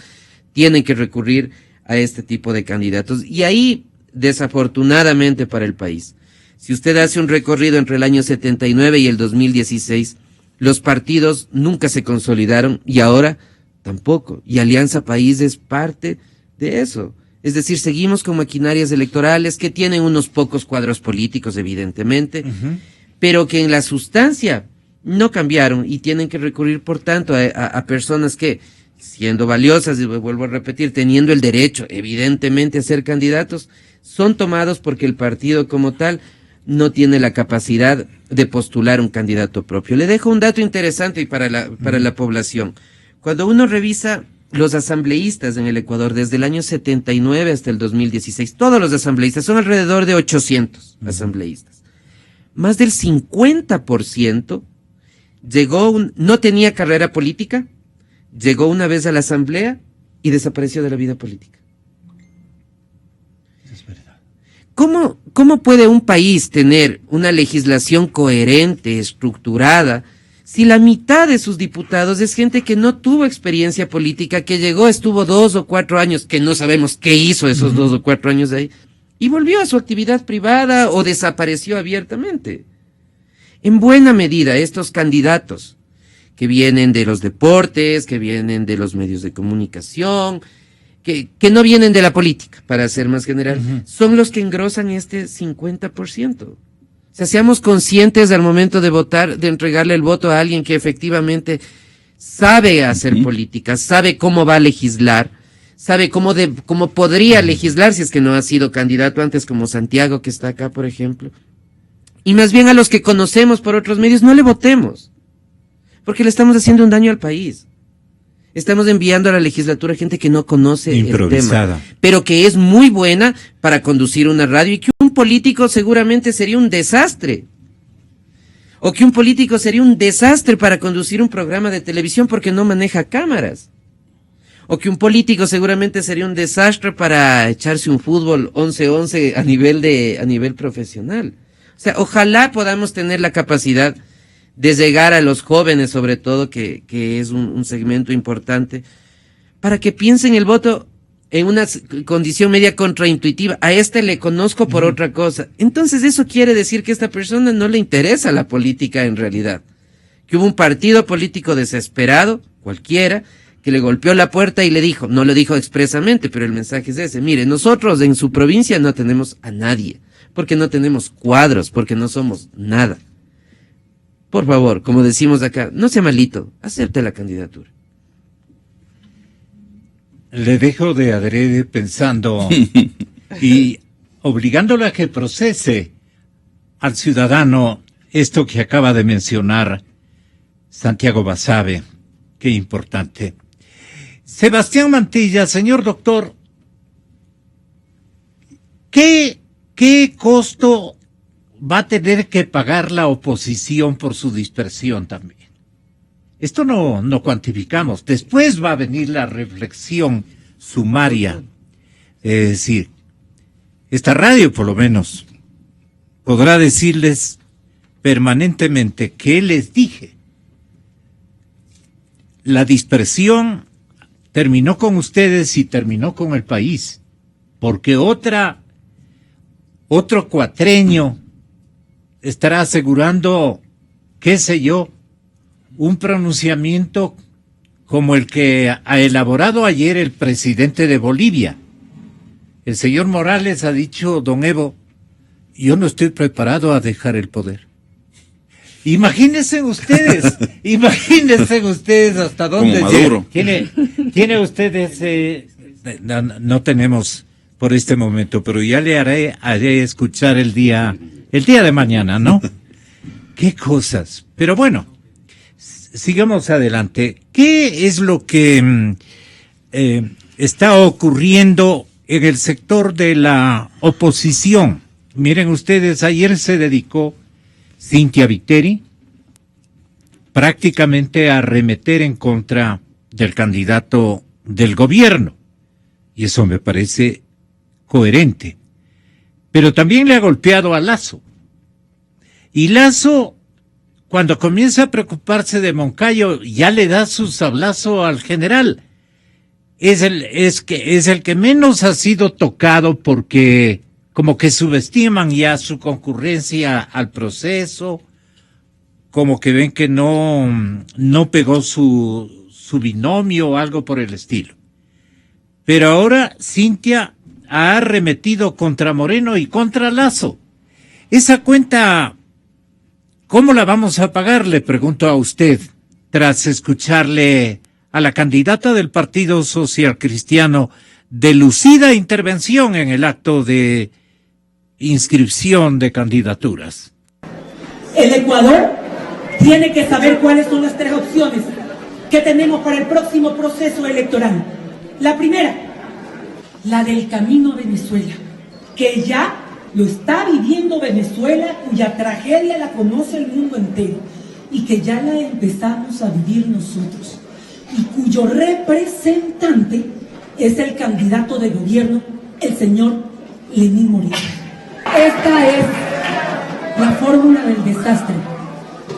tienen que recurrir a este tipo de candidatos. Y ahí, desafortunadamente para el país, si usted hace un recorrido entre el año 79 y el 2016, los partidos nunca se consolidaron y ahora tampoco. Y Alianza País es parte de eso. Es decir, seguimos con maquinarias electorales que tienen unos pocos cuadros políticos, evidentemente, pero que en la sustancia no cambiaron y tienen que recurrir, por tanto, a personas que, siendo valiosas, y vuelvo a repetir, teniendo el derecho, evidentemente, a ser candidatos, son tomados porque el partido como tal no tiene la capacidad de postular un candidato propio. Le dejo un dato interesante para la población. Cuando uno revisa los asambleístas en el Ecuador desde el año 79 hasta el 2016, todos los asambleístas, son alrededor de 800 asambleístas. Más del 50% no tenía carrera política, llegó una vez a la asamblea y desapareció de la vida política. Es verdad. ¿Cómo puede un país tener una legislación coherente, estructurada, si la mitad de sus diputados es gente que no tuvo experiencia política, que llegó, estuvo 2 o 4 años, que no sabemos qué hizo esos 2 o 4 años de ahí, y volvió a su actividad privada o desapareció abiertamente? En buena medida, estos candidatos que vienen de los deportes, que vienen de los medios de comunicación, que no vienen de la política, para ser más general, son los que engrosan este 50%. O sea, seamos conscientes al momento de votar, de entregarle el voto a alguien que efectivamente sabe hacer política, sabe cómo va a legislar, sabe cómo podría legislar si es que no ha sido candidato antes, como Santiago, que está acá, por ejemplo. Y más bien a los que conocemos por otros medios, no le votemos, porque le estamos haciendo un daño al país. Estamos enviando a la legislatura gente que no conoce el tema, pero que es muy buena para conducir una radio, y que un político seguramente sería un desastre. O que un político sería un desastre para conducir un programa de televisión porque no maneja cámaras. O que un político seguramente sería un desastre para echarse un fútbol 11-11 a nivel profesional. O sea, ojalá podamos tener la capacidad de llegar a los jóvenes, sobre todo, que es un segmento importante, para que piensen el voto en una condición media contraintuitiva. A este le conozco por otra cosa. Entonces eso quiere decir que a esta persona no le interesa la política en realidad. Que hubo un partido político desesperado, cualquiera, que le golpeó la puerta y le dijo, no lo dijo expresamente, pero el mensaje es ese: mire, nosotros en su provincia no tenemos a nadie, porque no tenemos cuadros, porque no somos nada. Por favor, como decimos acá, no sea malito, acepte la candidatura. Le dejo de adrede pensando y obligándolo a que procese al ciudadano esto que acaba de mencionar Santiago Basabe. Qué importante. Sebastián Mantilla, señor doctor, ¿qué costo va a tener que pagar la oposición por su dispersión también? Esto no cuantificamos. Después va a venir la reflexión sumaria. Es decir, esta radio por lo menos podrá decirles permanentemente que les dije. La dispersión terminó con ustedes y terminó con el país, porque otro cuatrenio estará asegurando, qué sé yo, un pronunciamiento como el que ha elaborado ayer el presidente de Bolivia. El señor Morales ha dicho, don Evo, yo no estoy preparado a dejar el poder. Imagínense ustedes hasta dónde llega. Tiene ustedes, no tenemos por este momento, pero ya le haré escuchar el día de mañana, ¿no? Qué cosas. Pero bueno, sigamos adelante. ¿Qué es lo que está ocurriendo en el sector de la oposición. Miren ustedes, ayer se dedicó Cynthia Viteri prácticamente a arremeter en contra del candidato del gobierno. Y eso me parece coherente. Pero también le ha golpeado a Lasso. Y Lasso, cuando comienza a preocuparse de Moncayo, ya le da su sablazo al general. Es el que menos ha sido tocado porque como que subestiman ya su concurrencia al proceso, como que ven que no pegó su binomio o algo por el estilo. Pero ahora Cynthia ha arremetido contra Moreno y contra Lasso. Esa cuenta, ¿cómo la vamos a pagar? Le pregunto a usted, tras escucharle a la candidata del Partido Social Cristiano de lucida intervención en el acto de inscripción de candidaturas. El Ecuador tiene que saber cuáles son las 3 opciones que tenemos para el próximo proceso electoral. La primera, la del camino a Venezuela, que ya lo está viviendo Venezuela, cuya tragedia la conoce el mundo entero y que ya la empezamos a vivir nosotros, y cuyo representante es el candidato de gobierno, el señor Lenín Moreno. Esta es la fórmula del desastre,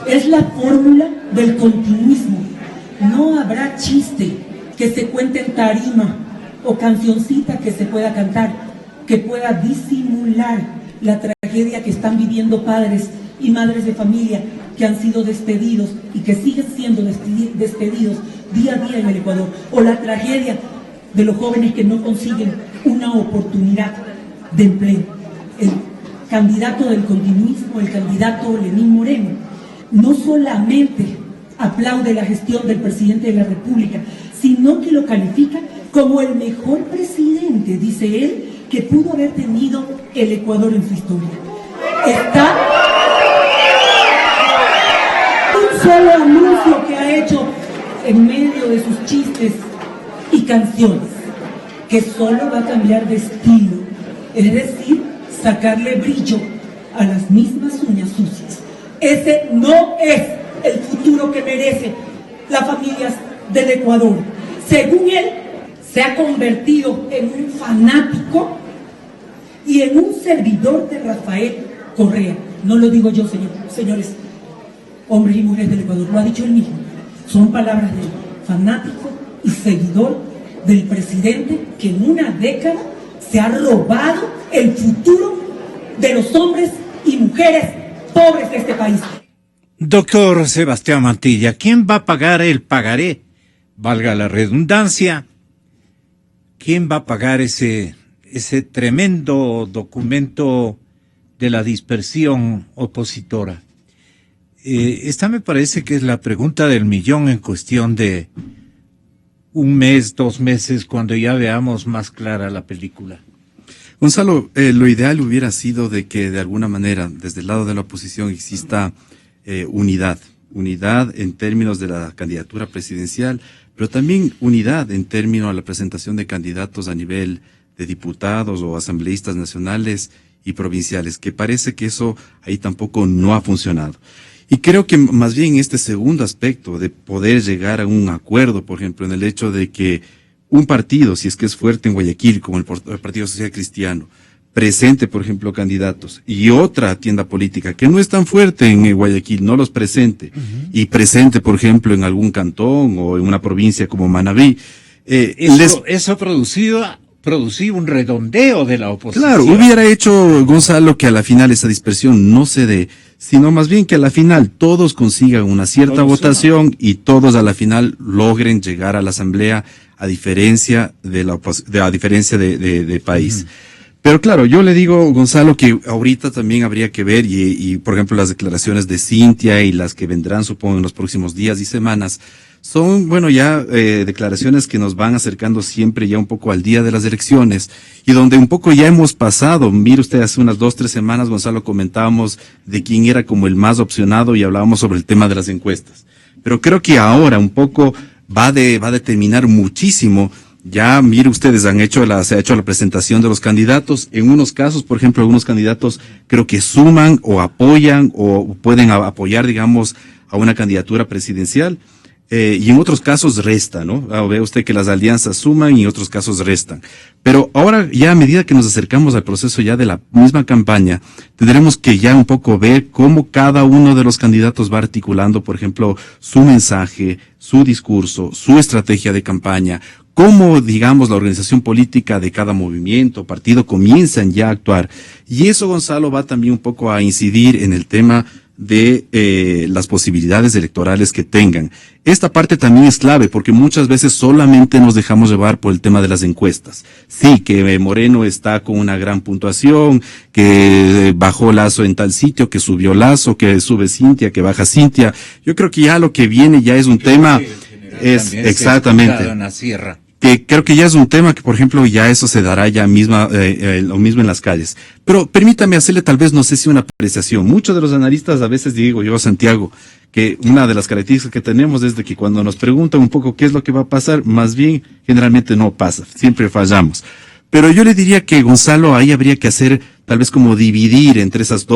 es la fórmula del continuismo. No habrá chiste que se cuente en tarima o cancioncita que se pueda cantar, que pueda disimular la tragedia que están viviendo padres y madres de familia que han sido despedidos y que siguen siendo despedidos día a día en el Ecuador, o la tragedia de los jóvenes que no consiguen una oportunidad de empleo. El candidato del continuismo, el candidato Lenín Moreno, no solamente aplaude la gestión del presidente de la República, sino que lo califica como el mejor presidente, dice él, que pudo haber tenido el Ecuador en su historia. Está un solo anuncio que ha hecho en medio de sus chistes y canciones, que solo va a cambiar de estilo, es decir, sacarle brillo a las mismas uñas sucias. Ese no es el futuro que merecen las familias del Ecuador. Según él, se ha convertido en un fanático y en un servidor de Rafael Correa. No lo digo yo, señores, hombres y mujeres del Ecuador, lo ha dicho él mismo. Son palabras de él, fanático y seguidor del presidente que en una década se ha robado el futuro de los hombres y mujeres pobres de este país. Doctor Sebastián Mantilla, ¿quién va a pagar el pagaré? Valga la redundancia, ¿quién va a pagar ese tremendo documento de la dispersión opositora? Esta me parece que es la pregunta del millón en cuestión de 1 mes, 2 meses, cuando ya veamos más clara la película. Gonzalo, lo ideal hubiera sido de que de alguna manera desde el lado de la oposición exista unidad en términos de la candidatura presidencial, pero también unidad en términos a la presentación de candidatos a nivel de diputados o asambleístas nacionales y provinciales, que parece que eso ahí tampoco no ha funcionado. Y creo que más bien este segundo aspecto de poder llegar a un acuerdo, por ejemplo, en el hecho de que un partido, si es que es fuerte en Guayaquil, como el Partido Social Cristiano, presente, por ejemplo, candidatos, y otra tienda política que no es tan fuerte en Guayaquil, no los presente, y presente, por ejemplo, en algún cantón o en una provincia como Manabí. Eso ha producido un redondeo de la oposición. Claro, hubiera hecho, Gonzalo, que a la final esa dispersión no se dé, sino más bien que a la final todos consigan una cierta votación y todos a la final logren llegar a la asamblea a diferencia de país. Pero claro, yo le digo, Gonzalo, que ahorita también habría que ver, y por ejemplo las declaraciones de Cynthia y las que vendrán, supongo, en los próximos días y semanas, son, bueno, ya declaraciones que nos van acercando siempre ya un poco al día de las elecciones, y donde un poco ya hemos pasado. Mire usted, hace unas 2-3 semanas, Gonzalo, comentábamos de quién era como el más opcionado y hablábamos sobre el tema de las encuestas. Pero creo que ahora un poco va a determinar muchísimo Ya, mire ustedes, se ha hecho la presentación de los candidatos. En unos casos, por ejemplo, algunos candidatos creo que suman o apoyan o pueden apoyar, digamos, a una candidatura presidencial. Y en otros casos resta, ¿no? Ve usted que las alianzas suman y en otros casos restan. Pero ahora, ya a medida que nos acercamos al proceso ya de la misma campaña, tendremos que ya un poco ver cómo cada uno de los candidatos va articulando, por ejemplo, su mensaje, su discurso, su estrategia de campaña, cómo, digamos, la organización política de cada movimiento, partido, comienzan ya a actuar. Y eso, Gonzalo, va también un poco a incidir en el tema de las posibilidades electorales que tengan. Esta parte también es clave porque muchas veces solamente nos dejamos llevar por el tema de las encuestas. Sí, que Moreno está con una gran puntuación, que bajó Lazo en tal sitio, que subió Lazo, que sube Cintia, que baja Cintia. Yo creo que ya lo que viene ya es un tema, es exactamente. Que creo que ya es un tema que, por ejemplo, ya eso se dará ya misma, lo mismo en las calles. Pero permítame hacerle tal vez, no sé si una apreciación. Muchos de los analistas a veces digo yo, Santiago, que una de las características que tenemos es de que cuando nos preguntan un poco qué es lo que va a pasar, más bien generalmente no pasa, siempre fallamos. Pero yo le diría que, Gonzalo, ahí habría que hacer tal vez como dividir entre esas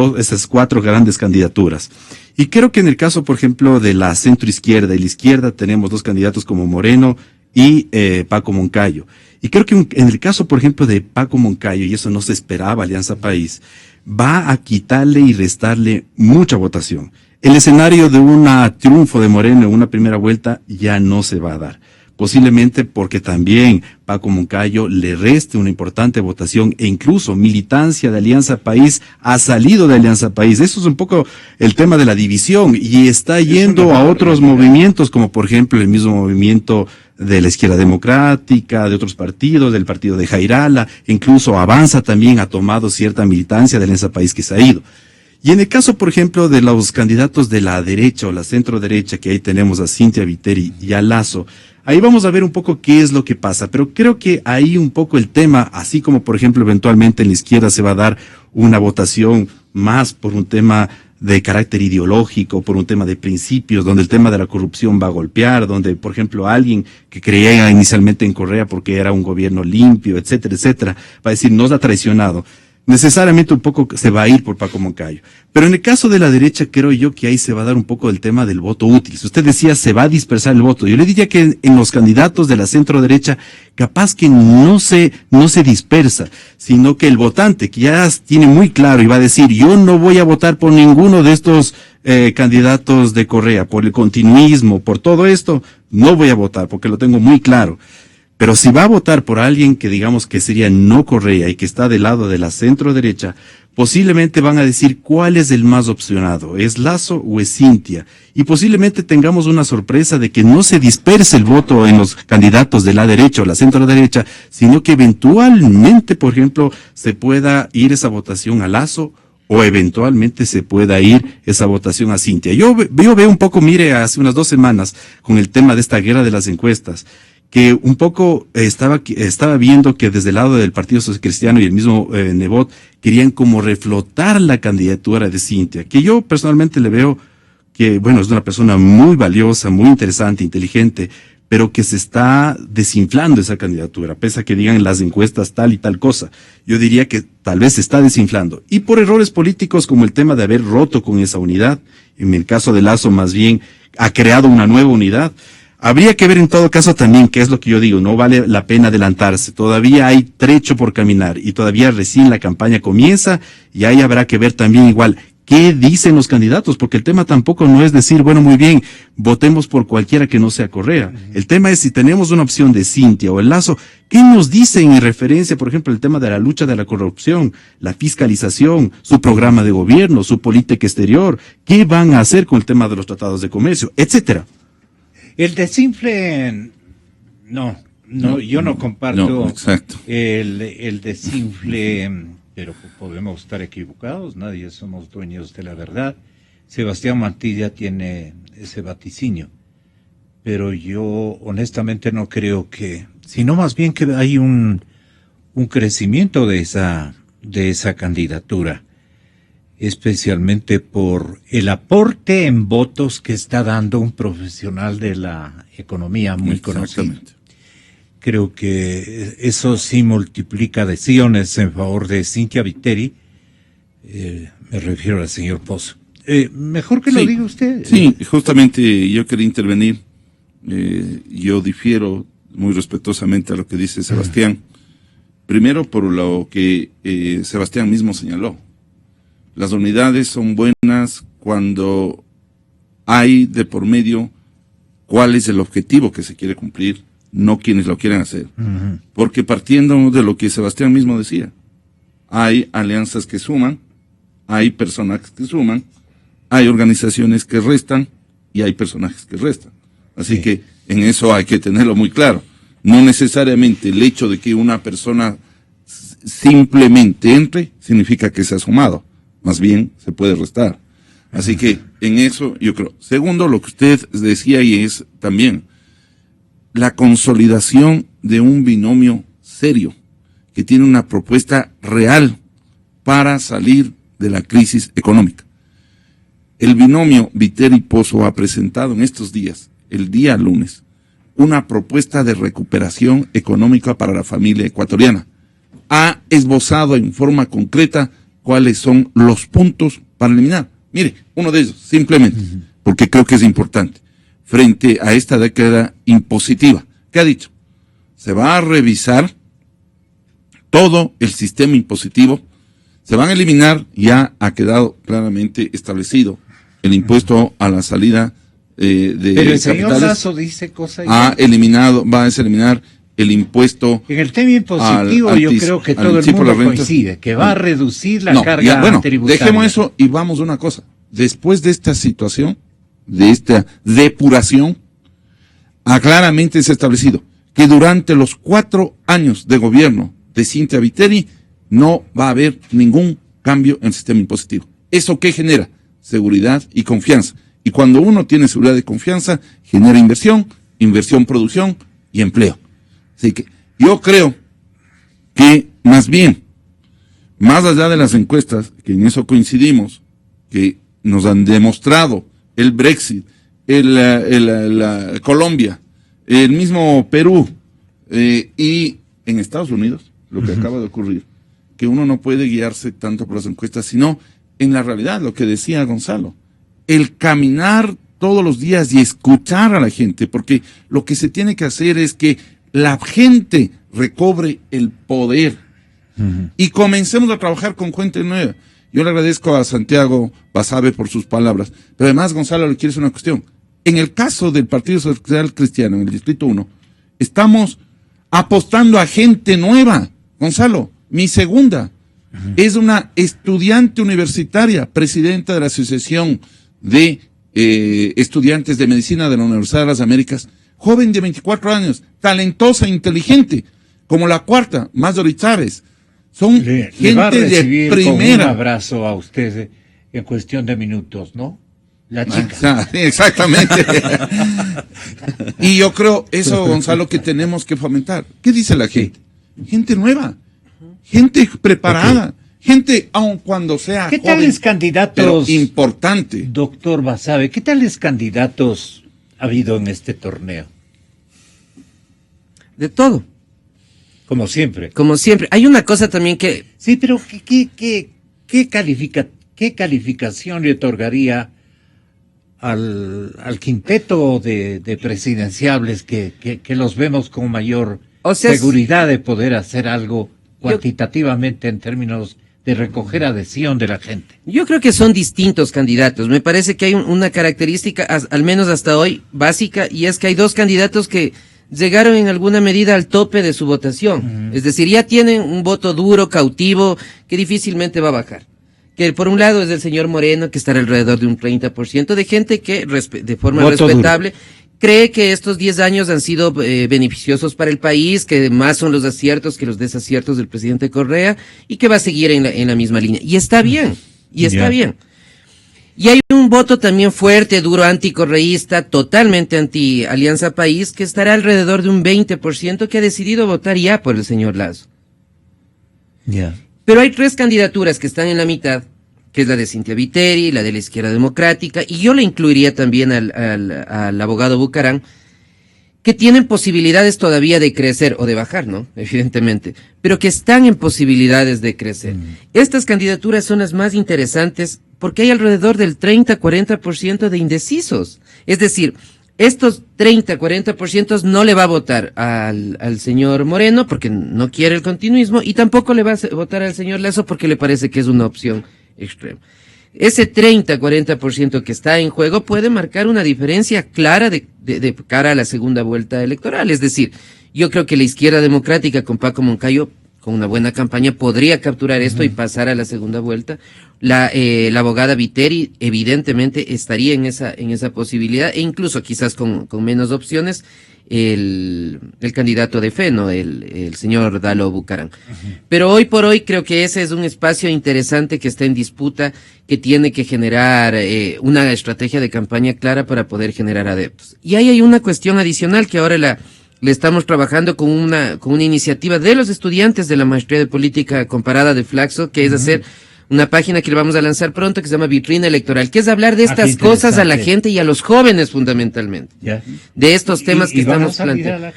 cuatro grandes candidaturas. Y creo que en el caso, por ejemplo, de la centroizquierda y la izquierda tenemos dos candidatos como Moreno y Paco Moncayo. Y creo que en el caso, por ejemplo, de Paco Moncayo, y eso no se esperaba Alianza País, va a quitarle y restarle mucha votación. El escenario de un triunfo de Moreno en una primera vuelta ya no se va a dar. Posiblemente porque también Paco Moncayo le reste una importante votación e incluso militancia de Alianza País ha salido de Alianza País. Eso es un poco el tema de la división y está yendo a otros movimientos como por ejemplo el mismo movimiento de la Izquierda Democrática, de otros partidos, del partido de Jairala, incluso Avanza también ha tomado cierta militancia de Alianza País que se ha ido. Y en el caso, por ejemplo, de los candidatos de la derecha o la centro derecha, que ahí tenemos a Cintia Viteri y a Lazo, ahí vamos a ver un poco qué es lo que pasa, pero creo que ahí un poco el tema, así como por ejemplo eventualmente en la izquierda se va a dar una votación más por un tema de carácter ideológico, por un tema de principios, donde el tema de la corrupción va a golpear, donde por ejemplo alguien que creía inicialmente en Correa porque era un gobierno limpio, etcétera, etcétera, va a decir nos ha traicionado. Necesariamente un poco se va a ir por Paco Moncayo. Pero en el caso de la derecha, creo yo que ahí se va a dar un poco el tema del voto útil. Si usted decía, se va a dispersar el voto. Yo le diría que en los candidatos de la centro derecha, capaz que no se dispersa, sino que el votante, que ya tiene muy claro y va a decir, yo no voy a votar por ninguno de estos candidatos de Correa, por el continuismo, por todo esto, no voy a votar, porque lo tengo muy claro. Pero si va a votar por alguien que digamos que sería no Correa y que está del lado de la centro derecha, posiblemente van a decir cuál es el más opcionado, ¿es Lazo o es Cintia? Y posiblemente tengamos una sorpresa de que no se disperse el voto en los candidatos de la derecha o la centro derecha, sino que eventualmente, por ejemplo, se pueda ir esa votación a Lazo o eventualmente se pueda ir esa votación a Cintia. Yo veo un poco, mire, hace unas 2 semanas con el tema de esta guerra de las encuestas, que un poco estaba viendo que desde el lado del Partido Social Cristiano y el mismo Nebot querían como reflotar la candidatura de Cintia, que yo personalmente le veo que, bueno, es una persona muy valiosa, muy interesante, inteligente, pero que se está desinflando esa candidatura, pese a que digan en las encuestas tal y tal cosa. Yo diría que tal vez se está desinflando. Y por errores políticos como el tema de haber roto con esa unidad, en el caso de Lazo más bien ha creado una nueva unidad. Habría que ver en todo caso también, qué es lo que yo digo, no vale la pena adelantarse, todavía hay trecho por caminar y todavía recién la campaña comienza y ahí habrá que ver también igual qué dicen los candidatos, porque el tema tampoco no es decir, bueno, muy bien, votemos por cualquiera que no sea Correa. El tema es si tenemos una opción de Cintia o el Lazo, ¿qué nos dicen en referencia, por ejemplo, el tema de la lucha de la corrupción, la fiscalización, su programa de gobierno, su política exterior, qué van a hacer con el tema de los tratados de comercio, etcétera? El desinfle, yo no comparto el desinfle, pero podemos estar equivocados, nadie somos dueños de la verdad. Sebastián Mantilla tiene ese vaticinio, pero yo honestamente no creo que, sino más bien que hay un crecimiento de esa candidatura, especialmente por el aporte en votos que está dando un profesional de la economía muy conocido. creo que eso sí multiplica adhesiones en favor de Cynthia Viteri. Me refiero al señor Pozo. Mejor que lo diga usted. Sí, justamente yo quería intervenir. Yo difiero muy respetuosamente a lo que dice Sebastián. Primero, por lo que Sebastián mismo señaló. Las unidades son buenas cuando hay de por medio cuál es el objetivo que se quiere cumplir, no quienes lo quieren hacer. Porque partiendo de lo que Sebastián mismo decía, hay alianzas que suman, hay personajes que suman, hay organizaciones que restan y hay personajes que restan. Así que en eso hay que tenerlo muy claro. No necesariamente el hecho de que una persona simplemente entre significa que se ha sumado. Más bien se puede restar. Así que en eso yo creo. Segundo, lo que usted decía y es también la consolidación de un binomio serio que tiene una propuesta real para salir de la crisis económica. El binomio Viteri-Pozo ha presentado en estos días, el día lunes, una propuesta de recuperación económica para la familia ecuatoriana. Ha esbozado en forma concreta cuáles son los puntos para eliminar. Mire, uno de ellos, simplemente, porque creo que es importante, frente a esta década impositiva. ¿Qué ha dicho? Se va a revisar todo el sistema impositivo, se van a eliminar, ya ha quedado claramente establecido el impuesto a la salida de Pero el señor capitales. Lazo dice cosas. Va a eliminar el impuesto. En el tema impositivo yo creo que todo el mundo coincide, que va a reducir la carga tributaria. Dejemos eso y vamos a una cosa. Después de esta situación, de esta depuración, claramente se ha establecido que durante los 4 años de gobierno de Cynthia Viteri no va a haber ningún cambio en el sistema impositivo. ¿Eso qué genera? Seguridad y confianza. Y cuando uno tiene seguridad y confianza, genera inversión, producción y empleo. Así que yo creo que más bien, más allá de las encuestas, que en eso coincidimos, que nos han demostrado el Brexit, Colombia, el mismo Perú, y en Estados Unidos, lo que acaba de ocurrir, que uno no puede guiarse tanto por las encuestas, sino en la realidad, lo que decía Gonzalo, el caminar todos los días y escuchar a la gente, porque lo que se tiene que hacer es que la gente recobre el poder y comencemos a trabajar con gente nueva. Yo le agradezco a Santiago Basabe por sus palabras, pero además, Gonzalo, le quiero decir una cuestión. En el caso del Partido Social Cristiano, en el Distrito 1, estamos apostando a gente nueva. Gonzalo, mi segunda es una estudiante universitaria, presidenta de la Asociación de Estudiantes de Medicina de la Universidad de las Américas, joven de 24 años, talentosa, inteligente, como la cuarta, Marjorie Chávez. Son gente de primera. Un abrazo a usted en cuestión de minutos, ¿no? La chica. Exactamente. Y yo creo eso, Gonzalo, que tenemos que fomentar. ¿Qué dice la gente? Gente nueva, gente preparada, gente, aun cuando sea ¿Qué joven, tales candidatos, pero importante? Doctor Basabe, ¿qué tales candidatos ha habido en este torneo? De todo. Como siempre. Como siempre. Hay una cosa también que... Sí, pero ¿qué calificación le otorgaría al quinteto de presidenciables que los vemos con mayor seguridad de poder hacer algo cuantitativamente en términos de recoger adhesión de la gente? Yo creo que son distintos candidatos. Me parece que hay una característica, al menos hasta hoy, básica, y es que hay 2 candidatos que llegaron en alguna medida al tope de su votación. Es decir, ya tienen un voto duro, cautivo, que difícilmente va a bajar. Que por un lado es el señor Moreno, que estará alrededor de un 30% de gente que, de forma voto respetable, duro, cree que estos 10 años han sido beneficiosos para el país, que más son los aciertos que los desaciertos del presidente Correa, y que va a seguir en la misma línea. Y está bien, bien. Y hay un voto también fuerte, duro, anticorreísta, totalmente anti-Alianza País, que estará alrededor de un 20% que ha decidido votar ya por el señor Lazo. Pero hay 3 candidaturas que están en la mitad, que es la de Cynthia Viteri, la de la Izquierda Democrática, y yo le incluiría también al abogado Bucarán, que tienen posibilidades todavía de crecer o de bajar, ¿no? Evidentemente, pero que están en posibilidades de crecer. Estas candidaturas son las más interesantes porque hay alrededor del 30-40% de indecisos. Es decir, estos 30-40% no le va a votar al señor Moreno porque no quiere el continuismo y tampoco le va a votar al señor Lasso porque le parece que es una opción extrema. Ese 30-40% que está en juego puede marcar una diferencia clara de cara a la segunda vuelta electoral. Es decir, yo creo que la izquierda democrática con Paco Moncayo, con una buena campaña, podría capturar esto y pasar a la segunda vuelta. La abogada Viteri evidentemente estaría en esa posibilidad, e incluso quizás con menos opciones, el candidato de fe, ¿no? El señor Dalo Bucaram. Pero hoy por hoy creo que ese es un espacio interesante que está en disputa, que tiene que generar una estrategia de campaña clara para poder generar adeptos. Y ahí hay una cuestión adicional que ahora le estamos trabajando con una iniciativa de los estudiantes de la maestría de política comparada de Flaxo, que es hacer una página que le vamos a lanzar pronto que se llama Vitrina Electoral, que es hablar de estas cosas a la gente y a los jóvenes fundamentalmente. Ya. De estos temas que estamos planteando.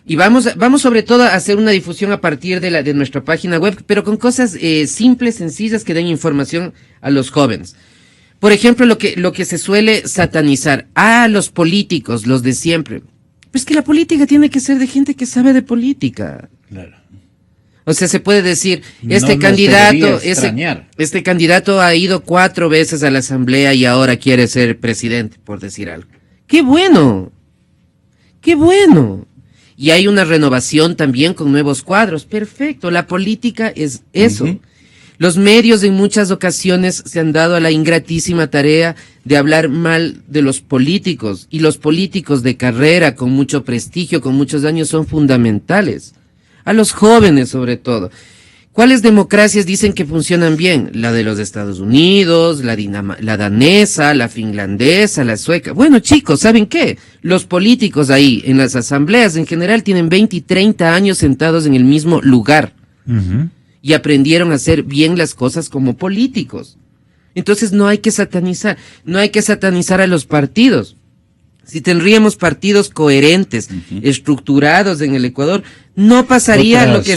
Y vamos sobre todo a hacer una difusión a partir de nuestra página web, pero con cosas simples, sencillas, que den información a los jóvenes. Por ejemplo, lo que se suele satanizar a los políticos, los de siempre. Pues que la política tiene que ser de gente que sabe de política. Claro. O sea, se puede decir, este candidato ha ido 4 veces a la asamblea y ahora quiere ser presidente, por decir algo. ¡Qué bueno! ¡Qué bueno! Y hay una renovación también con nuevos cuadros. Perfecto, la política es eso. Los medios en muchas ocasiones se han dado a la ingratísima tarea de hablar mal de los políticos, y los políticos de carrera, con mucho prestigio, con muchos años, son fundamentales. A los jóvenes sobre todo. ¿Cuáles democracias dicen que funcionan bien? La de los Estados Unidos, la danesa, la finlandesa, la sueca. Bueno, chicos, ¿saben qué? Los políticos ahí, en las asambleas en general, tienen 20 y 30 años sentados en el mismo lugar. Y aprendieron a hacer bien las cosas como políticos. Entonces no hay que satanizar a los partidos. Si tendríamos partidos coherentes, estructurados en el Ecuador, no pasaría lo que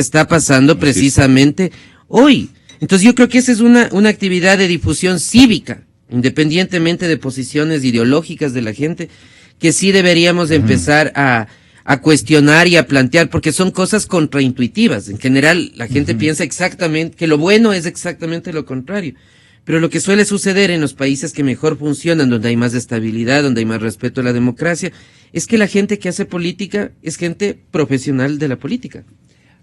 está pasando precisamente hoy. Entonces yo creo que esa es una actividad de difusión cívica, independientemente de posiciones ideológicas de la gente, que sí deberíamos empezar a cuestionar y a plantear, porque son cosas contraintuitivas. En general, la gente piensa exactamente que lo bueno es exactamente lo contrario. Pero lo que suele suceder en los países que mejor funcionan, donde hay más estabilidad, donde hay más respeto a la democracia, es que la gente que hace política es gente profesional de la política.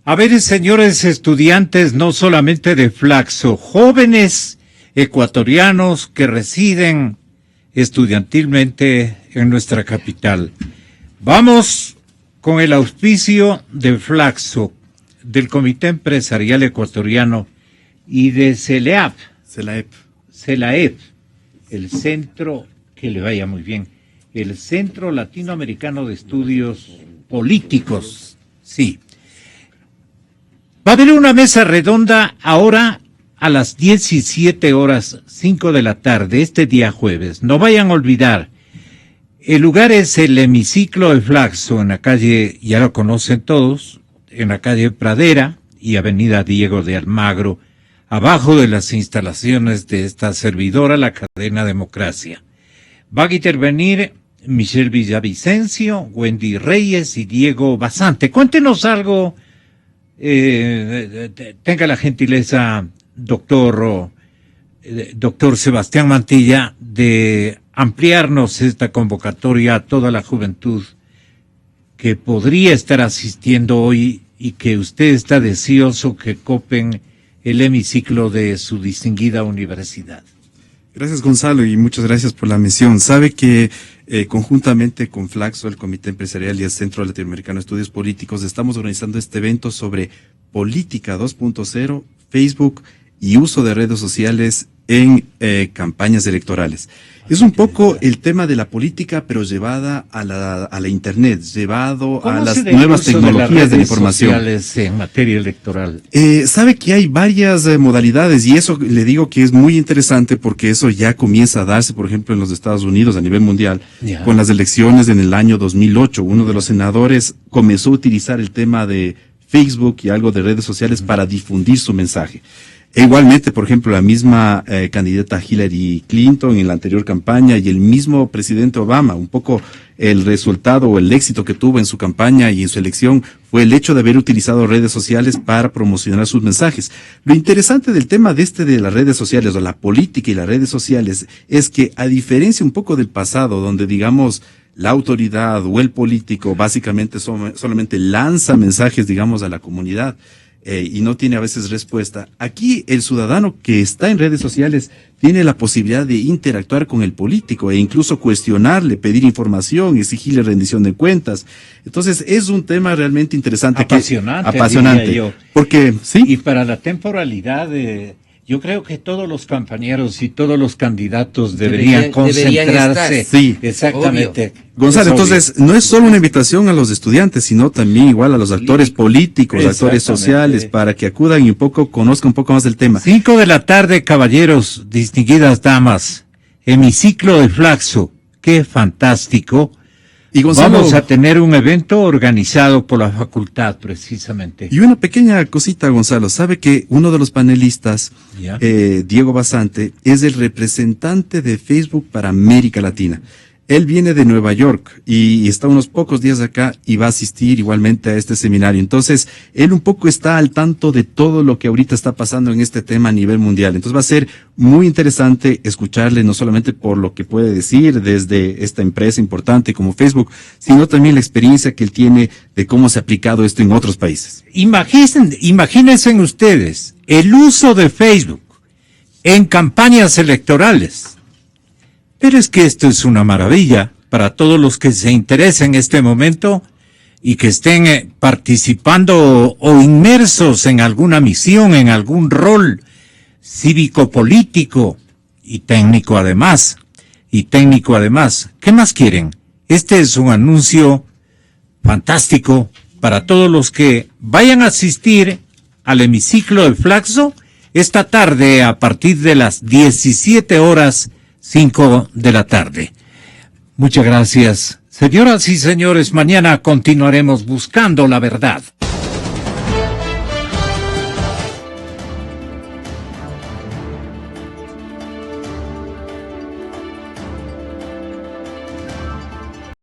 A ver, señores estudiantes, no solamente de Flaxo, jóvenes ecuatorianos que residen estudiantilmente en nuestra capital. Vamos con el auspicio de Flaxo, del Comité Empresarial Ecuatoriano y de CELAEP, el centro, que le vaya muy bien, el Centro Latinoamericano de Estudios Políticos. Sí. Va a haber una mesa redonda ahora a las 17:05 de la tarde, este día jueves. No vayan a olvidar. El lugar es el hemiciclo de Flaxo, en la calle, ya lo conocen todos, en la calle Pradera y avenida Diego de Almagro, abajo de las instalaciones de esta servidora, la cadena Democracia. Va a intervenir Michelle Villavicencio, Wendy Reyes y Diego Basante. Cuéntenos algo, tenga la gentileza, doctor Sebastián Mantilla, de ampliarnos esta convocatoria a toda la juventud que podría estar asistiendo hoy y que usted está deseoso que copen el hemiciclo de su distinguida universidad. Gracias, Gonzalo, y muchas gracias por la mención. Sabe que conjuntamente con Flaxo, el Comité Empresarial y el Centro Latinoamericano de Estudios Políticos, estamos organizando este evento sobre Política 2.0, Facebook y uso de redes sociales en campañas electorales. Es un poco el tema de la política, pero llevada a la Internet, llevado a las nuevas tecnologías de la información. Sociales en materia electoral. Sabe que hay varias modalidades y eso le digo que es muy interesante porque eso ya comienza a darse, por ejemplo, en los Estados Unidos a nivel mundial. Con las elecciones en el año 2008, uno de los senadores comenzó a utilizar el tema de Facebook y algo de redes sociales para difundir su mensaje. E igualmente, por ejemplo, la misma candidata Hillary Clinton en la anterior campaña y el mismo presidente Obama, un poco el resultado o el éxito que tuvo en su campaña y en su elección fue el hecho de haber utilizado redes sociales para promocionar sus mensajes. Lo interesante del tema de las redes sociales o la política y las redes sociales es que a diferencia un poco del pasado donde digamos la autoridad o el político básicamente solamente lanza mensajes digamos a la comunidad, y no tiene a veces respuesta. Aquí el ciudadano que está en redes sociales tiene la posibilidad de interactuar con el político e incluso cuestionarle, pedir información, exigirle rendición de cuentas. Entonces es un tema realmente interesante. Apasionante. Porque, sí. Y para la temporalidad, yo creo que todos los compañeros y todos los candidatos deberían concentrarse. Sí, exactamente. Obvio. Gonzalo, entonces no es solo una invitación a los estudiantes, sino también igual a los actores políticos, actores sociales, para que acudan y un poco conozcan un poco más del tema. 5 de la tarde, caballeros, distinguidas damas, hemiciclo de Flaxo, qué fantástico. Y Gonzalo, vamos a tener un evento organizado por la facultad, precisamente. Y una pequeña cosita, Gonzalo. Sabe que uno de los panelistas, Diego Basante, es el representante de Facebook para América Latina. Él viene de Nueva York y está unos pocos días acá y va a asistir igualmente a este seminario. Entonces, él un poco está al tanto de todo lo que ahorita está pasando en este tema a nivel mundial. Entonces va a ser muy interesante escucharle, no solamente por lo que puede decir desde esta empresa importante como Facebook, sino también la experiencia que él tiene de cómo se ha aplicado esto en otros países. Imagínense ustedes el uso de Facebook en campañas electorales. Pero es que esto es una maravilla para todos los que se interesen en este momento y que estén participando o inmersos en alguna misión, en algún rol cívico-político y técnico además. ¿Qué más quieren? Este es un anuncio fantástico para todos los que vayan a asistir al hemiciclo de Flaxo esta tarde a partir de las 17:05 de la tarde. Muchas gracias. Señoras y señores, mañana continuaremos buscando la verdad.